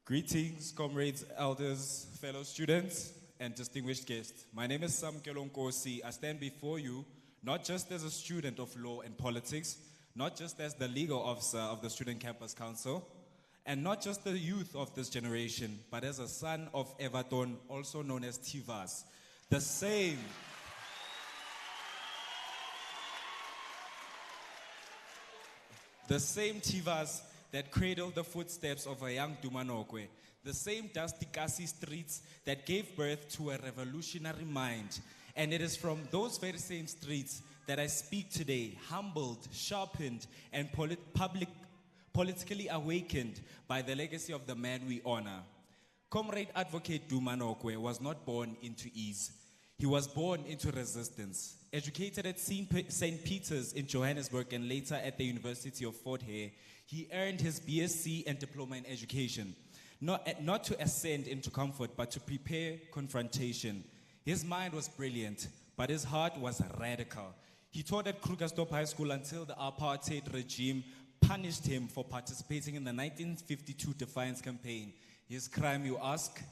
Greetings, comrades, elders, fellow students, and distinguished guests. My name is Samugelo Nkosi. I stand before you not just as a student of law and politics, not just as the legal officer of the Student Campus Council, and not just the youth of this generation, but as a son of Everton, also known as Tivas. The same Tivas that cradled the footsteps of a young Duma Nokwe. The same dusty Kasi streets that gave birth to a revolutionary mind. And it is from those very same streets that I speak today, humbled, sharpened, and politically awakened by the legacy of the man we honor. Comrade Advocate Duma Nokwe was not born into ease. He was born into resistance. Educated at St. Peter's in Johannesburg and later at the University of Fort Hare, he earned his BSc and diploma in education, not to ascend into comfort, but to prepare confrontation. His mind was brilliant, but his heart was radical. He taught at Krugersdorp High School until the apartheid regime punished him for participating in the 1952 Defiance campaign. His crime, you ask?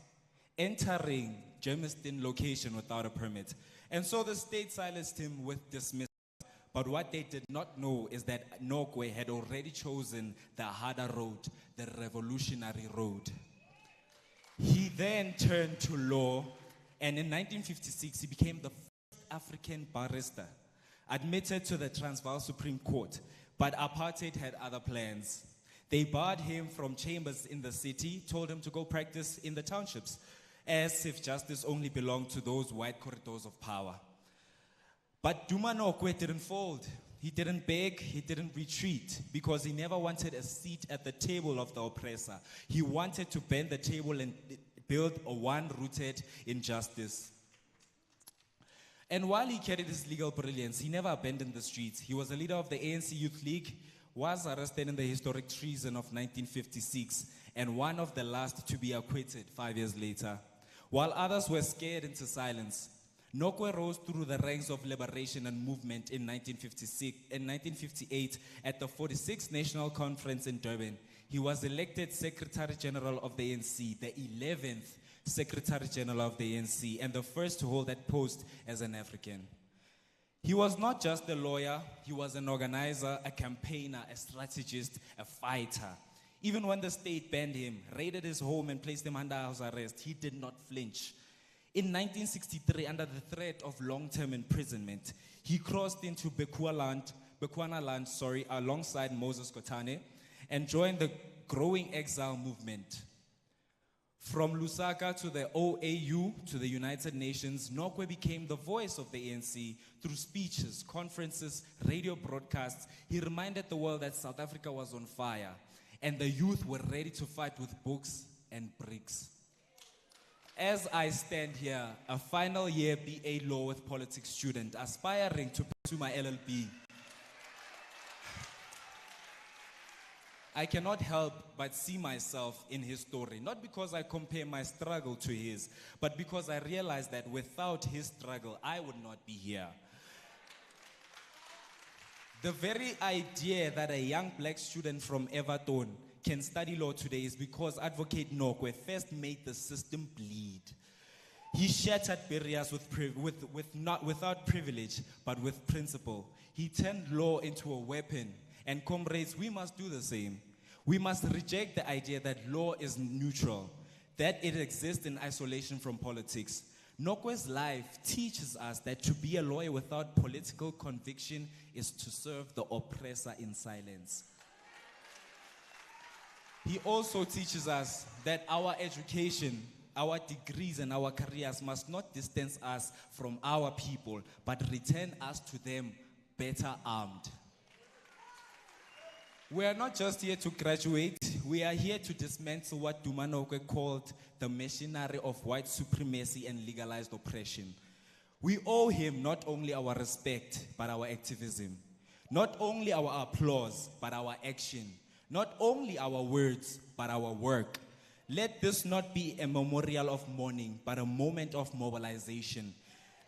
Entering Germiston location without a permit. And so the state silenced him with dismissal. But what they did not know is that Nokwe had already chosen the harder road, the revolutionary road. He then turned to law, and in 1956, he became the first African barrister, admitted to the Transvaal Supreme Court. But apartheid had other plans. They barred him from chambers in the city, told him to go practice in the townships, as if justice only belonged to those white corridors of power. But Duma Nokwe didn't fold. He didn't beg, he didn't retreat, because he never wanted a seat at the table of the oppressor. He wanted to bend the table and build a one rooted in justice. And while he carried his legal brilliance, he never abandoned the streets. He was a leader of the ANC Youth League, was arrested in the historic treason of 1956, and one of the last to be acquitted 5 years later. While others were scared into silence, Nokwe rose through the ranks of liberation and movement in 1958 at the 46th National Conference in Durban. He was elected Secretary General of the ANC, the 11th Secretary General of the ANC, and the first to hold that post as an African. He was not just a lawyer, he was an organizer, a campaigner, a strategist, a fighter. Even when the state banned him, raided his home and placed him under house arrest, he did not flinch. In 1963, under the threat of long-term imprisonment, he crossed into Bechuanaland, alongside Moses Kotane, and joined the growing Exile movement. From Lusaka to the OAU to the United Nations, Nokwe became the voice of the ANC through speeches, conferences, radio broadcasts. He reminded the world that South Africa was on fire and the youth were ready to fight with books and bricks. As I stand here, a final year BA Law with Politics student, aspiring to pursue my LLB, I cannot help but see myself in his story, not because I compare my struggle to his, but because I realize that without his struggle, I would not be here. The very idea that a young black student from Everton can study law today is because Advocate Nokwe first made the system bleed. He shattered barriers without privilege, but with principle. He turned law into a weapon. And comrades, we must do the same. We must reject the idea that law is neutral, that it exists in isolation from politics. Nokwe's life teaches us that to be a lawyer without political conviction is to serve the oppressor in silence. He also teaches us that our education, our degrees and our careers must not distance us from our people, but return us to them better armed. We are not just here to graduate, we are here to dismantle what Duma Nokwe called the machinery of white supremacy and legalized oppression. We owe him not only our respect, but our activism. Not only our applause, but our action. Not only our words, but our work. Let this not be a memorial of mourning, but a moment of mobilization.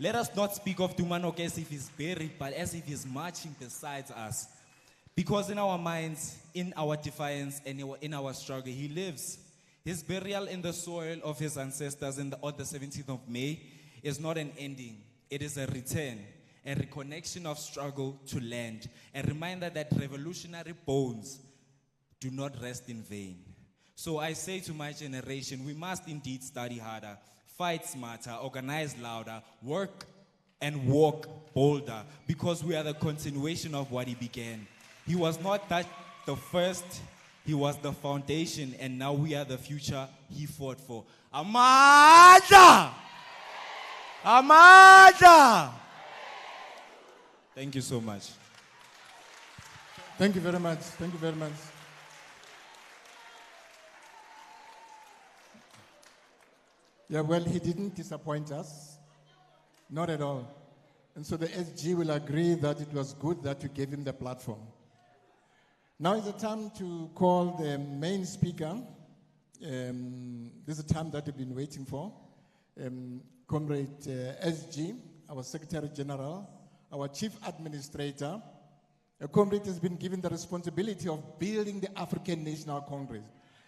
Let us not speak of Duma Nokwe as if he's buried, but as if he's marching beside us. Because in our minds, in our defiance, and in our struggle, he lives. His burial in the soil of his ancestors on the 17th of May is not an ending. It is a return, a reconnection of struggle to land, a reminder that revolutionary bones do not rest in vain. So I say to my generation, we must indeed study harder, fight smarter, organize louder, work and walk bolder, because we are the continuation of what he began. He was not that the first, he was the foundation, and now we are the future he fought for. Amada! Amada! Thank you so much. Thank you very much. Thank you very much. Yeah, well, he didn't disappoint us. Not at all. And so the SG will agree that it was good that you gave him the platform. Now is the time to call the main speaker. This is the time that we've been waiting for. Comrade SG, our Secretary General, our Chief Administrator. Comrade has been given the responsibility of building the African National Congress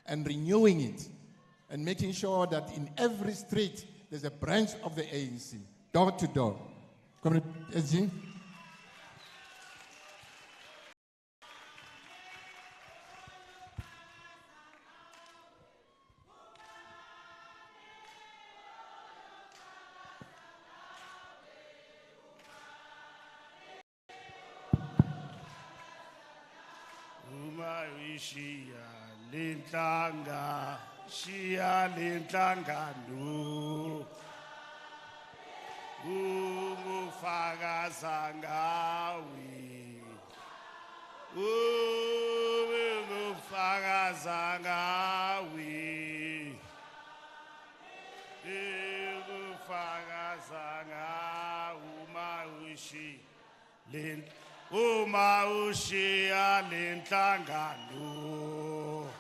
and renewing it and making sure that in every street there's a branch of the ANC, door to door. Comrade SG. Shia lintlanga nu ungufakaza ngawi ungufakaza ngawi ungufakaza ngawi uma ushia lintlanga nu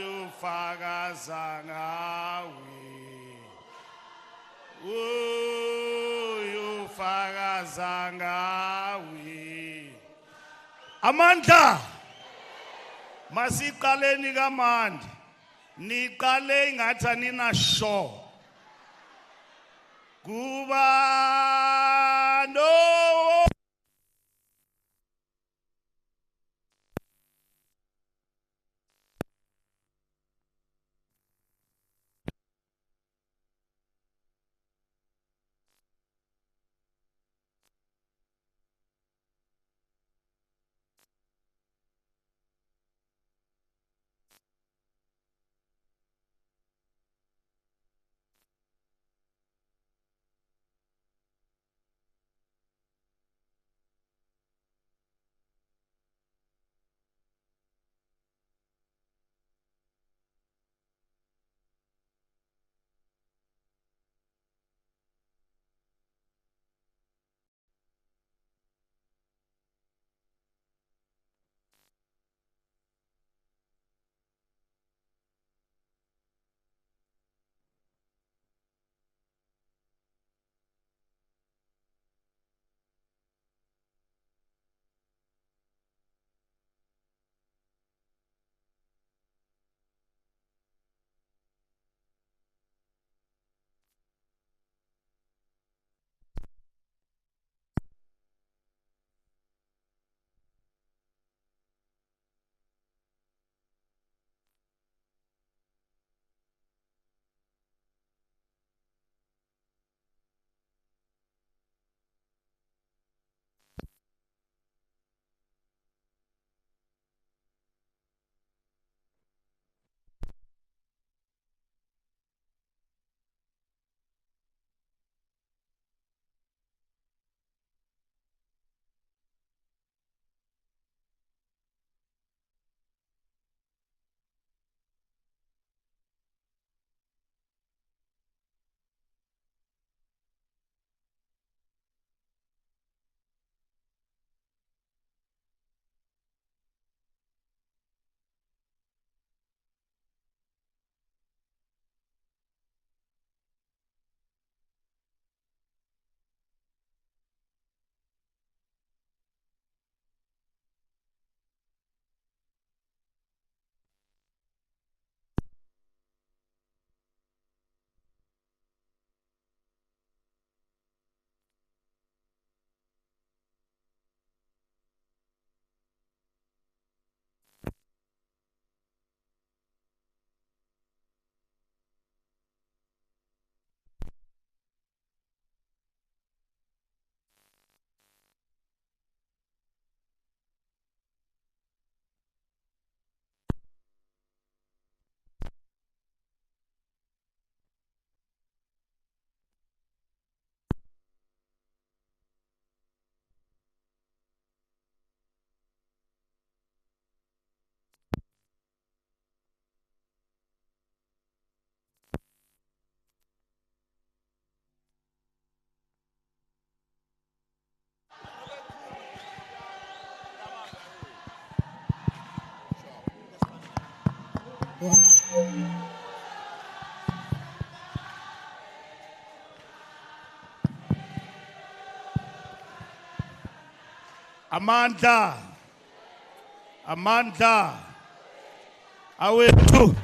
uyufakaza ngawe uyufakaza ngawe amandla masiqaleni kamandi Niqale ngathi anina sure. Kuba no. Amandla. Amandla. Awethu.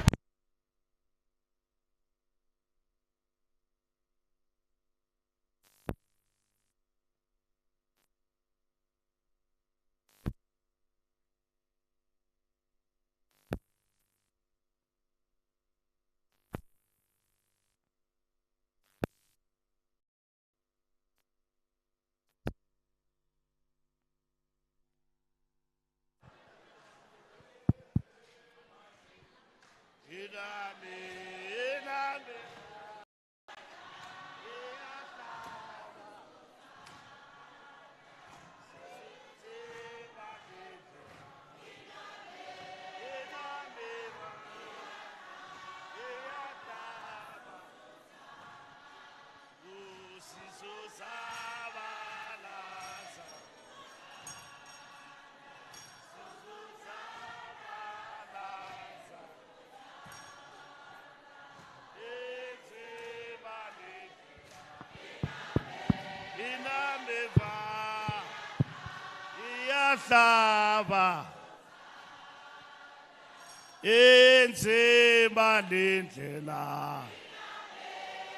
enze balindlela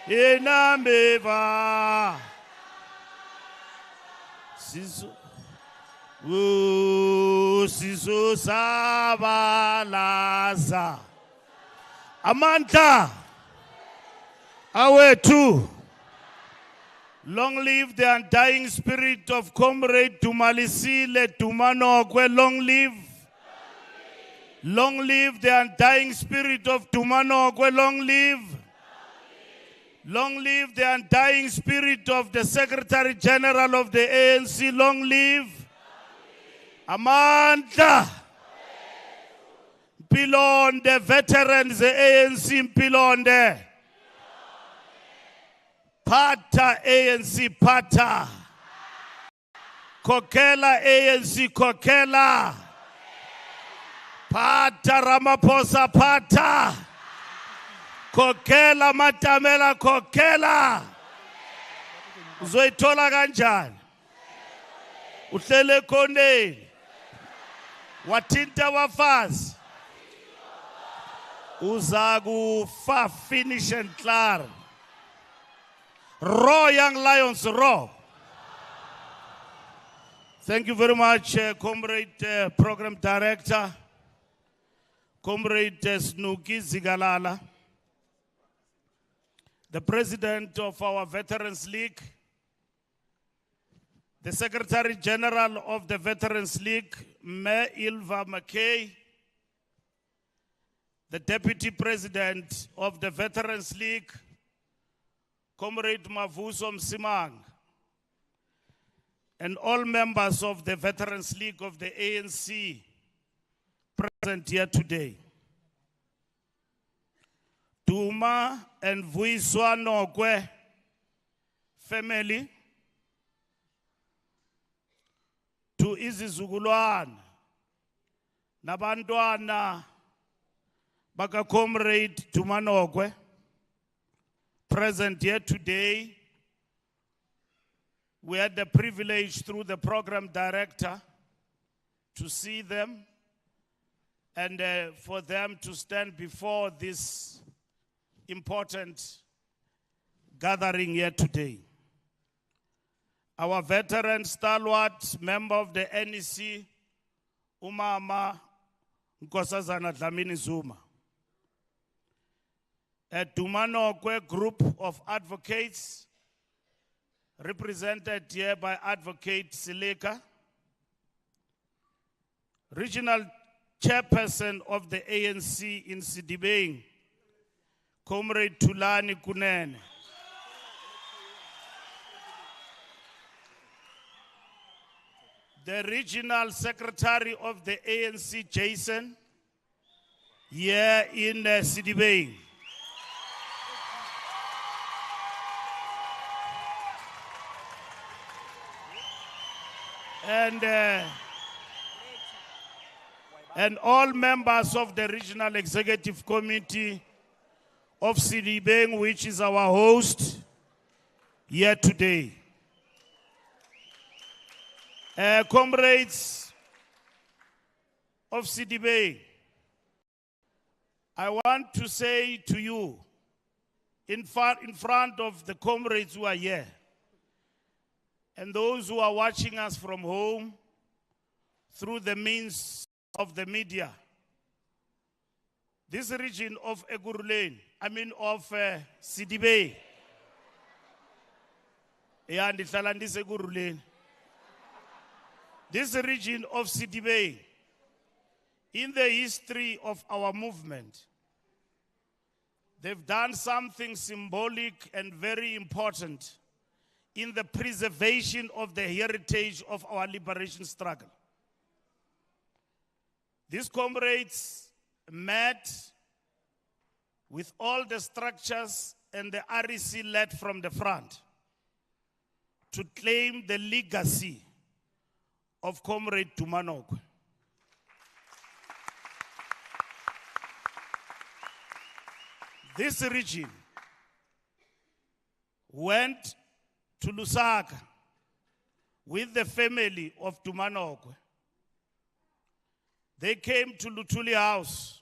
inambeva sizo sabalaza amandla awethu. Long live the undying spirit of Comrade Duma Nokwe. Long live. Long live the undying spirit of Duma Nokwe. Long live. Long live the undying spirit of the Secretary General of the ANC. Long live. Amandla. Mpilonde, veterans, the ANC Mpilonde. Pata ANC pata. Kokela ANC kokela. Pata Ramaphosa pata. Kokela Matamela kokela. Uzoyithola kanjani? Uhlele koneni. Wathinta wafazi. Uzakufa finish and clear. Raw young lions, raw. Thank you very much, Comrade Program Director, Comrade Snuki Zigalala, the President of our Veterans League, the Secretary General of the Veterans League, Mayor Ilva McKay, the Deputy President of the Veterans League, Comrade Mavuso Msimang, and all members of the Veterans League of the ANC present here today. Duma and Vuiswa Nokwe family, to izizugulwana nabantwana baka Comrade Duma Nokwe present here today. We had the privilege through the program director to see them and for them to stand before this important gathering here today. Our veteran stalwart member of the NEC, Umama Nkosazana Dlamini Zuma. A Duma Nokwe group of advocates represented here by Advocate Sileka, regional chairperson of the ANC in Sidibeng, Comrade Tulani Kunene, the regional secretary of the ANC, Jason, here in Sidibeng. And all members of the Regional Executive Committee of Sidibeng, which is our host here today. Comrades of Sidibeng, I want to say to you, in front of the comrades who are here, and those who are watching us from home through the means of the media, this region of Eguruleni, of Sidibeng, this region of Sidibeng, in the history of our movement, they've done something symbolic and very important in the preservation of the heritage of our liberation struggle. These comrades met with all the structures and the REC led from the front to claim the legacy of Comrade Duma Nokwe. This region went to Lusaka with the family of Duma Nokwe. They came to Lutuli House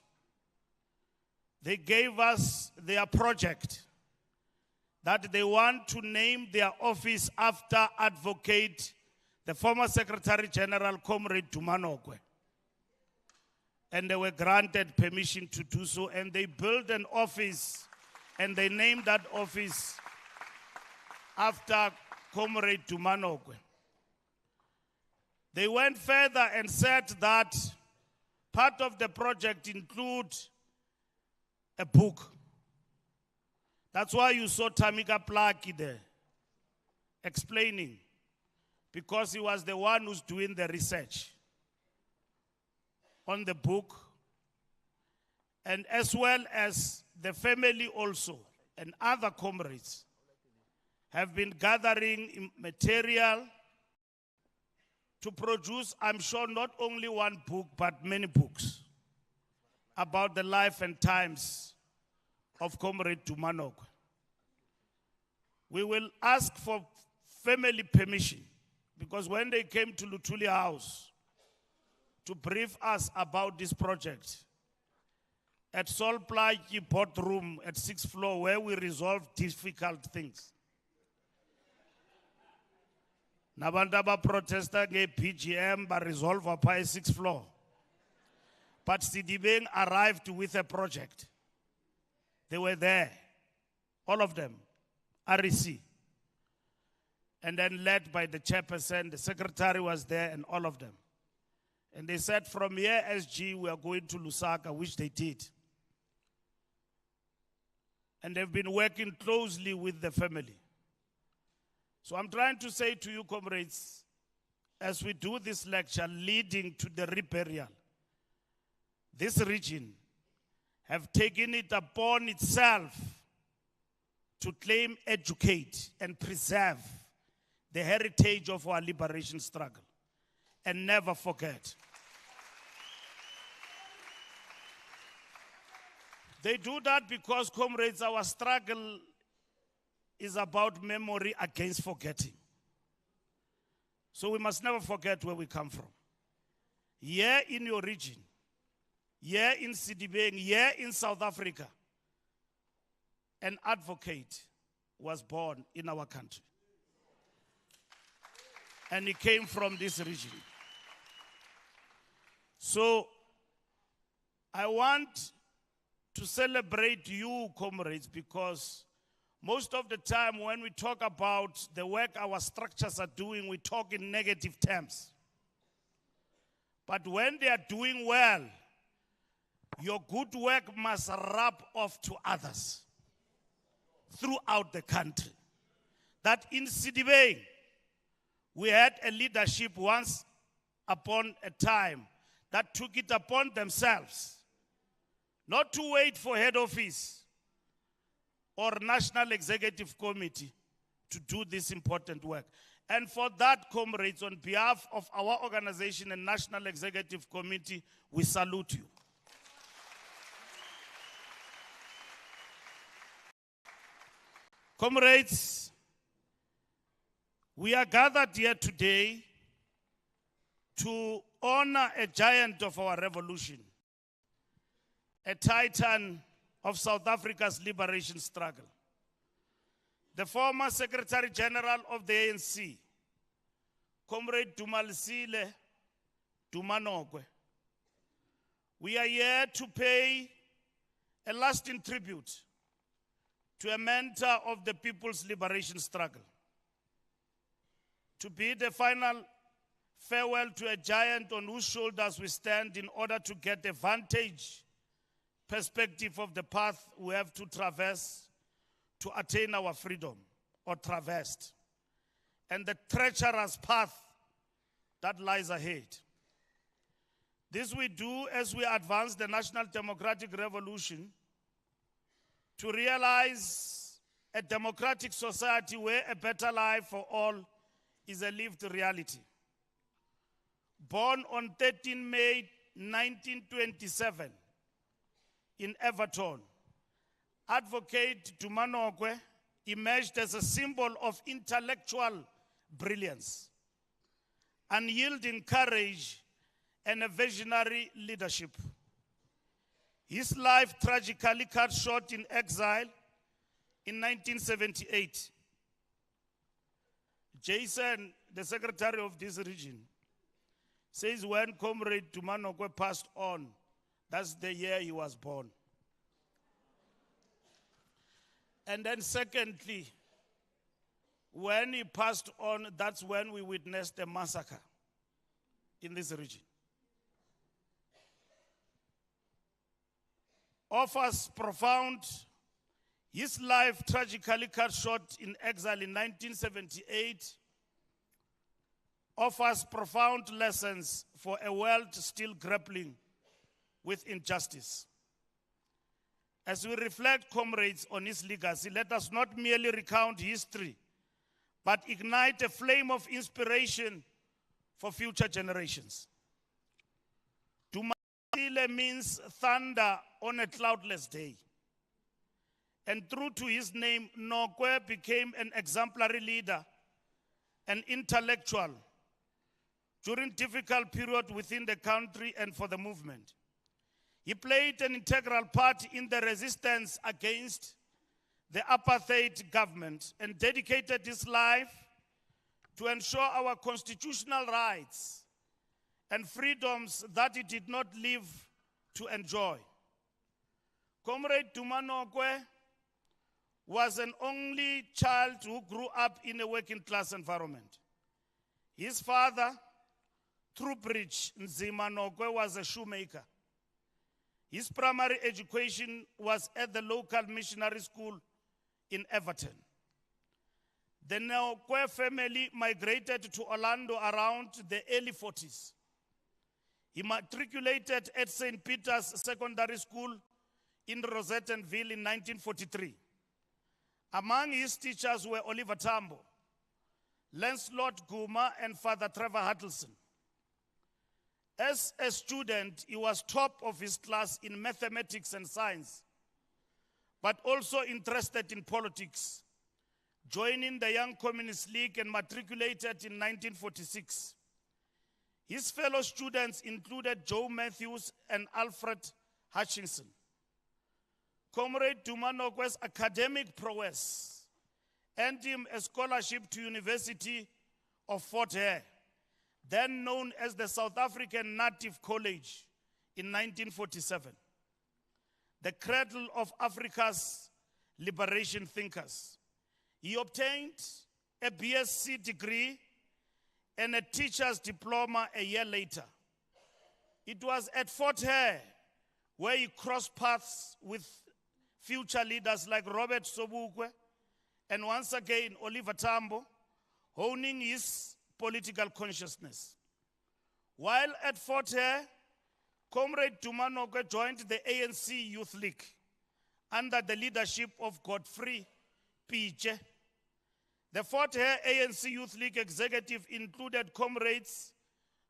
they gave us their project that they want to name their office after Advocate, the former Secretary General, Comrade Duma Nokwe. And they were granted permission to do so, and they built an office, and they named that office after Comrade Duma Nokwe. They went further and said that part of the project include a book. That's why you saw Tamika Plaki there explaining, because he was the one who's doing the research on the book, and as well as the family also and other comrades have been gathering material to produce, I'm sure, not only one book, but many books about the life and times of Comrade Duma Nokwe. We will ask for family permission, because when they came to Luthuli House to brief us about this project, at Sol Plaatje boardroom at 6th floor, where we resolve difficult things, Nabandaba protester PGM but resolve up 6th floor. But Sidibeng arrived with a project. They were there, all of them, REC. And then led by the chairperson, the secretary was there, and all of them. And they said, from here, SG, we are going to Lusaka, which they did. And they've been working closely with the family. So I'm trying to say to you, comrades, as we do this lecture leading to the reburial, this region have taken it upon itself to claim, educate, and preserve the heritage of our liberation struggle, and never forget. They do that because, comrades, our struggle is about memory against forgetting. So we must never forget where we come from. Here in your region, here in Sidibeng, here in South Africa, an advocate was born in our country. And he came from this region. So I want to celebrate you, comrades, because most of the time when we talk about the work our structures are doing, we talk in negative terms. But when they are doing well, your good work must rub off to others throughout the country. That in Sidibeng, we had a leadership once upon a time that took it upon themselves not to wait for head office or National Executive Committee to do this important work. And for that, comrades, on behalf of our organization and National Executive Committee, we salute you. Comrades, we are gathered here today to honor a giant of our revolution, a titan of South Africa's liberation struggle, the former Secretary General of the ANC, Comrade Duma Nokwe. We are here to pay a lasting tribute to a mentor of the people's liberation struggle, to bid the final farewell to a giant on whose shoulders we stand in order to get a vantage perspective of the path we have to traverse to attain our freedom, or traversed, and the treacherous path that lies ahead. This we do as we advance the national democratic revolution to realize a democratic society where a better life for all is a lived reality. Born on 13 May 1927 in Everton, Advocate Duma Nokwe emerged as a symbol of intellectual brilliance, unyielding courage, and a visionary leadership. His life tragically cut short in exile in 1978. Jason, the secretary of this region, says when Comrade Duma Nokwe passed on, that's the year he was born. And then secondly, when he passed on, that's when we witnessed a massacre in this region. Offers profound, his life tragically cut short in exile in 1978, offers profound lessons for a world still grappling with injustice. As we reflect, comrades, on his legacy, let us not merely recount history, but ignite a flame of inspiration for future generations. Fikile means thunder on a cloudless day. And true to his name, Nokwe became an exemplary leader, an intellectual, during difficult period within the country and for the movement. He played an integral part in the resistance against the apartheid government and dedicated his life to ensure our constitutional rights and freedoms that he did not live to enjoy. Comrade Duma Nokwe was an only child who grew up in a working class environment. His father, Truebridge Nzima Nokwe, was a shoemaker. His primary education was at the local missionary school in Everton. The Nokwe family migrated to Orlando around the early 40s. He matriculated at St. Peter's Secondary School in Rosettenville in 1943. Among his teachers were Oliver Tambo, Lancelot Guma, and Father Trevor Huddleston. As a student, he was top of his class in mathematics and science, but also interested in politics, joining the Young Communist League and matriculated in 1946. His fellow students included Joe Matthews and Alfred Hutchinson. Comrade Duma Nokwe's academic prowess earned him a scholarship to University of Fort Hare, then known as the South African Native College, in 1947. The cradle of Africa's liberation thinkers. He obtained a BSc degree and a teacher's diploma a year later. It was at Fort Hare where he crossed paths with future leaders like Robert Sobukwe and once again Oliver Tambo, honing his political consciousness. While at Fort Hare, Comrade Duma Nokwe joined the ANC Youth League under the leadership of Godfrey Piche. The Fort Hare ANC Youth League executive included comrades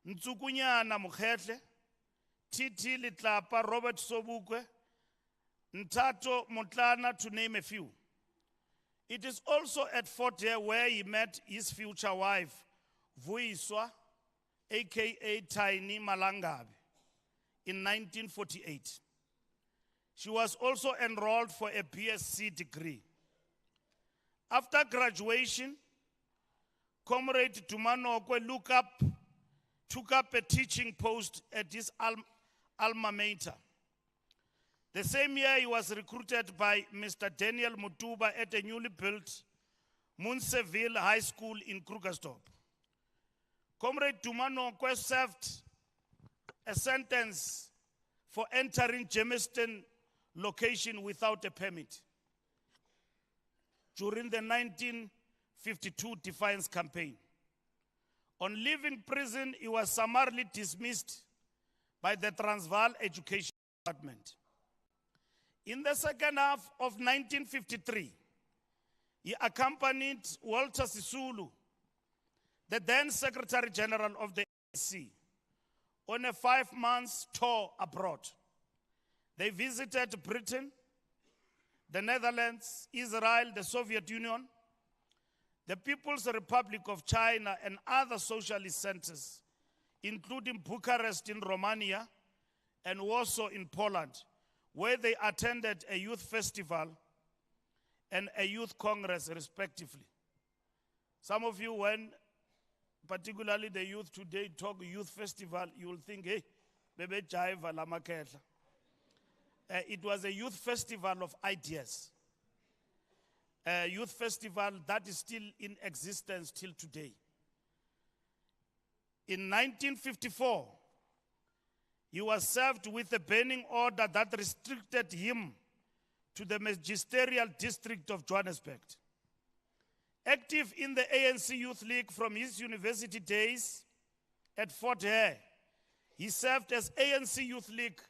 Ntsukunyana Mukhetle, Titi Litlapa, Robert Sobukwe, Ntato Motlana, to name a few. It is also at Fort Hare where he met his future wife, Vuiswa, aka Tiny Malangabe, in 1948. She was also enrolled for a BSc degree. After graduation, Comrade Duma Nokwe took up a teaching post at his alma mater. The same year, he was recruited by Mr. Daniel Mutuba at a newly built Munseville High School in Krugersdorp. Comrade Duma Nokwe served a sentence for entering Germiston location without a permit during the 1952 Defiance campaign. On leaving prison, he was summarily dismissed by the Transvaal Education Department. In the second half of 1953, he accompanied Walter Sisulu, the then Secretary General of the ANC, on a 5-month tour abroad. They visited Britain, the Netherlands, Israel, the Soviet Union, the People's Republic of China, and other socialist centers, including Bucharest in Romania and Warsaw in Poland, where they attended a youth festival and a youth congress, respectively. Some of you, when particularly the youth today talk youth festival, you will think, hey, bebe jaiva la maketla. It was a youth festival of ideas. A youth festival that is still in existence till today. In 1954, he was served with a banning order that restricted him to the magisterial district of Johannesburg. Active in the ANC Youth League from his university days at Fort Hare, he served as ANC Youth League.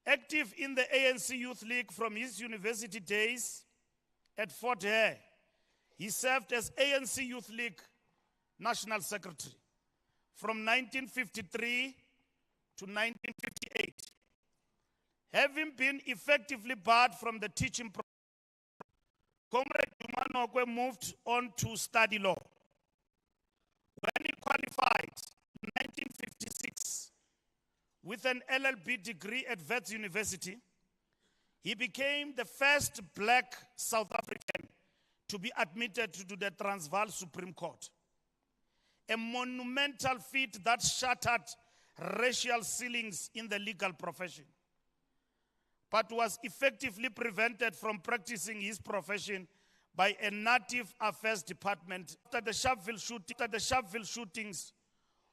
Active in the ANC Youth League from his university days at Fort Hare, he served as ANC Youth League National Secretary from 1953 to 1958. Having been effectively barred from the teaching program, Comrade Duma Nokwe moved on to study law. When he qualified in 1956 with an LLB degree at Wits University, he became the first black South African to be admitted to the Transvaal Supreme Court. A monumental feat that shattered racial ceilings in the legal profession, but was effectively prevented from practicing his profession by a Native Affairs Department after the Sharpeville shootings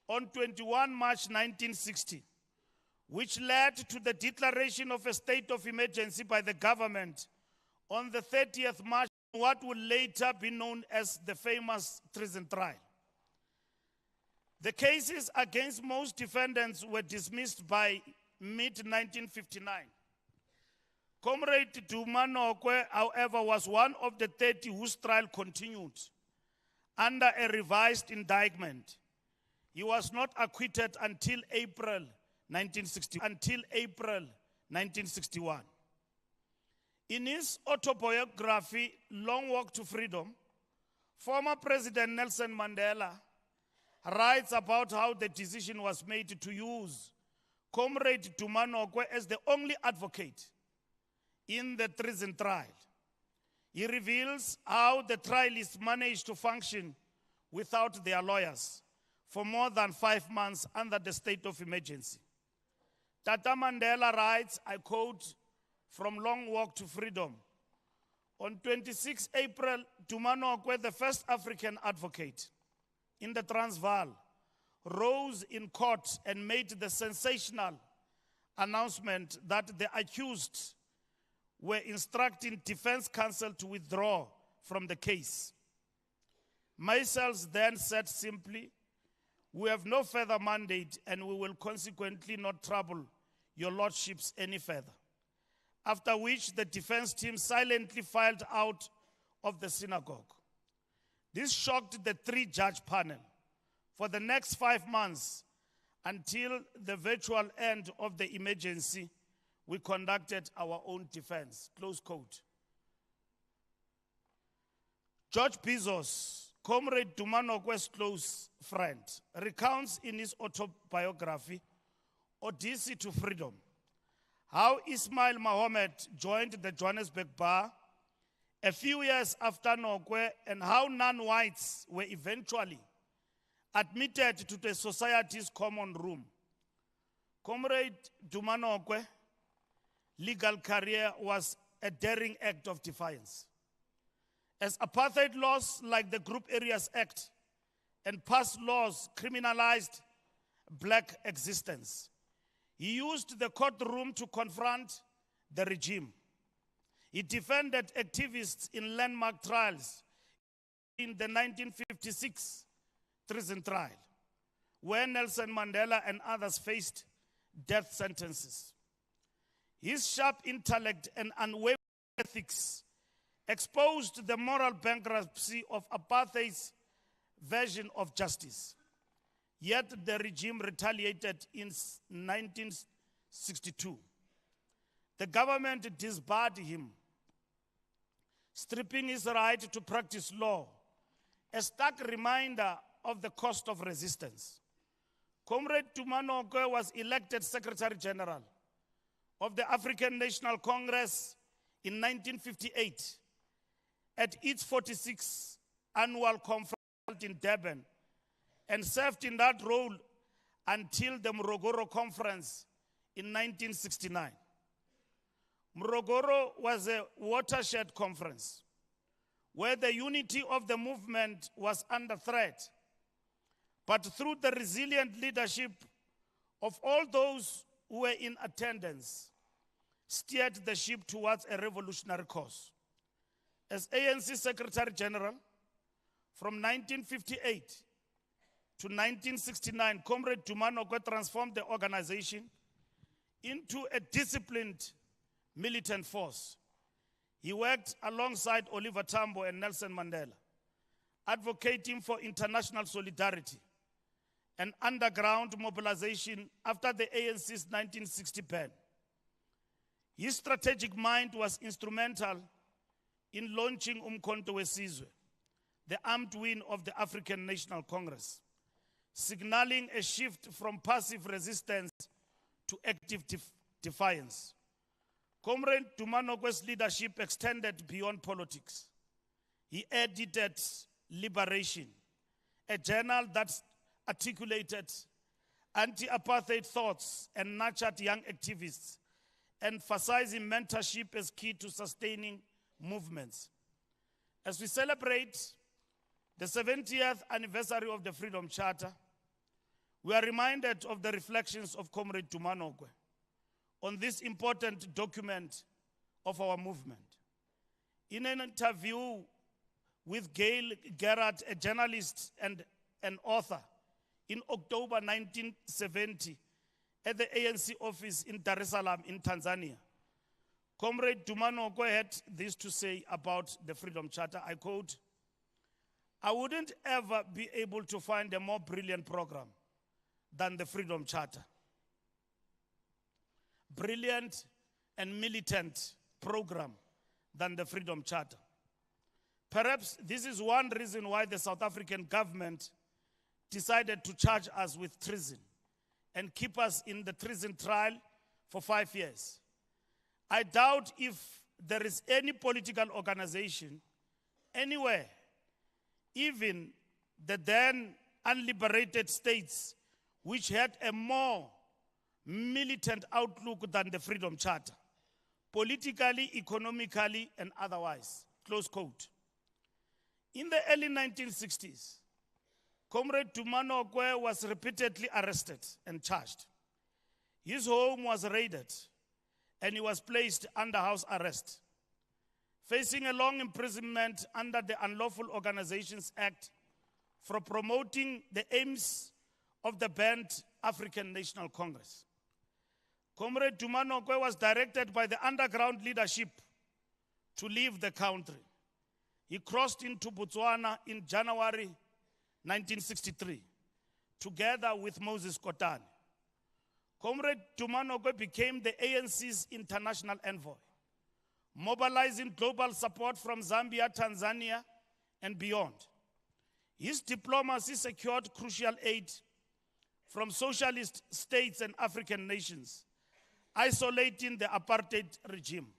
on 21 March 1960, which led to the declaration of a state of emergency by the government on the 30th March, what would later be known as the famous treason trial. The cases against most defendants were dismissed by mid-1959. Comrade Duma Nokwe, however, was one of the 30 whose trial continued under a revised indictment. He was not acquitted until April 1961. In his autobiography, Long Walk to Freedom, former President Nelson Mandela writes about how the decision was made to use Comrade Duma Nokwe as the only advocate in the treason trial. He reveals how the trialists managed to function without their lawyers for more than 5 months under the state of emergency. Tata Mandela writes, I quote from Long Walk to Freedom, on 26 April, Duma Nokwe, the first African advocate in the Transvaal, rose in court and made the sensational announcement that the accused were instructing defense counsel to withdraw from the case. Myself then said simply, we have no further mandate and we will consequently not trouble your lordships any further. After which the defense team silently filed out of the synagogue. This shocked the 3-judge panel. For the next 5 months, until the virtual end of the emergency, we conducted our own defense, close quote. George Bezos, Comrade Duma Nokwe's close friend, recounts in his autobiography, Odyssey to Freedom, how Ismail Mohammed joined the Johannesburg bar a few years after Nokwe, and how non-whites were eventually admitted to the society's common room. Comrade Duma Nokwe legal career was a daring act of defiance. As apartheid laws like the Group Areas Act and past laws criminalized black existence, he used the courtroom to confront the regime. He defended activists in landmark trials in the 1956 treason trial, where Nelson Mandela and others faced death sentences. His sharp intellect and unwavering ethics exposed the moral bankruptcy of apartheid's version of justice. Yet the regime retaliated in 1962. The government disbarred him, stripping his right to practice law, a stark reminder of the cost of resistance. Comrade Duma Nokwe was elected Secretary General of the African National Congress in 1958 at its 46th annual conference in Durban, and served in that role until the Morogoro Conference in 1969. Morogoro was a watershed conference where the unity of the movement was under threat, but through the resilient leadership of all those who were in attendance, steered the ship towards a revolutionary course. As ANC Secretary General, from 1958 to 1969, Comrade Duma Nokwe transformed the organization into a disciplined militant force. He worked alongside Oliver Tambo and Nelson Mandela, advocating for international solidarity and underground mobilization after the ANC's 1960 ban. His strategic mind was instrumental in launching Umkhonto weSizwe, the armed wing of the African National Congress, signaling a shift from passive resistance to active defiance. Comrade Duma Nokwe's leadership extended beyond politics. He edited Liberation, a journal that articulated anti-apartheid thoughts and nurtured young activists, emphasizing mentorship as key to sustaining movements. As we celebrate the 70th anniversary of the Freedom Charter, we are reminded of the reflections of Comrade Duma Nokwe on this important document of our movement. In an interview with Gail Gerrard, a journalist and an author, in October 1970 at the ANC office in Dar es Salaam in Tanzania, Comrade Duma Nokwe had this to say about the Freedom Charter. I quote, "I wouldn't ever be able to find a more brilliant program than the Freedom Charter. Brilliant and militant program than the Freedom Charter. Perhaps this is one reason why the South African government decided to charge us with treason and keep us in the treason trial for 5 years. I doubt if there is any political organization anywhere, even the then unliberated states, which had a more militant outlook than the Freedom Charter, politically, economically, and otherwise." Close quote. In the early 1960s, Comrade Duma Nokwe was repeatedly arrested and charged. His home was raided, and he was placed under house arrest, facing a long imprisonment under the Unlawful Organizations Act for promoting the aims of the banned African National Congress. Comrade Duma Nokwe was directed by the underground leadership to leave the country. He crossed into Botswana in January 1963, together with Moses Kotane. Comrade Duma Nokwe became the ANC's international envoy, mobilizing global support from Zambia, Tanzania, and beyond. His diplomacy secured crucial aid from socialist states and African nations, isolating the apartheid regime.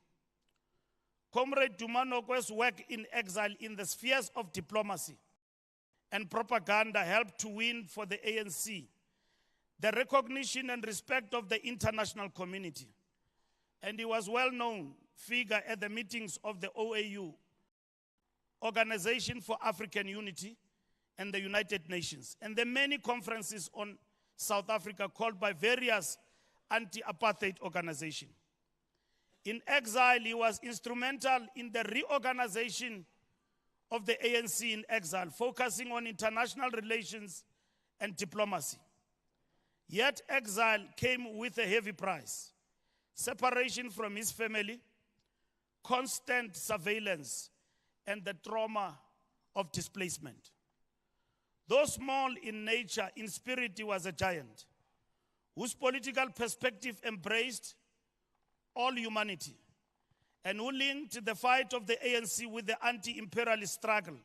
Comrade Duma Nokwe's work in exile in the spheres of diplomacy and propaganda helped to win for the ANC the recognition and respect of the international community. And he was a well-known figure at the meetings of the OAU, Organization for African Unity, and the United Nations, and the many conferences on South Africa called by various anti-apartheid organizations. In exile, he was instrumental in the reorganization of the ANC in exile, focusing on international relations and diplomacy. Yet exile came with a heavy price: separation from his family, constant surveillance, and the trauma of displacement. Though small in nature, in spirit he was a giant, whose political perspective embraced all humanity, and who linked the fight of the ANC with the anti-imperialist struggle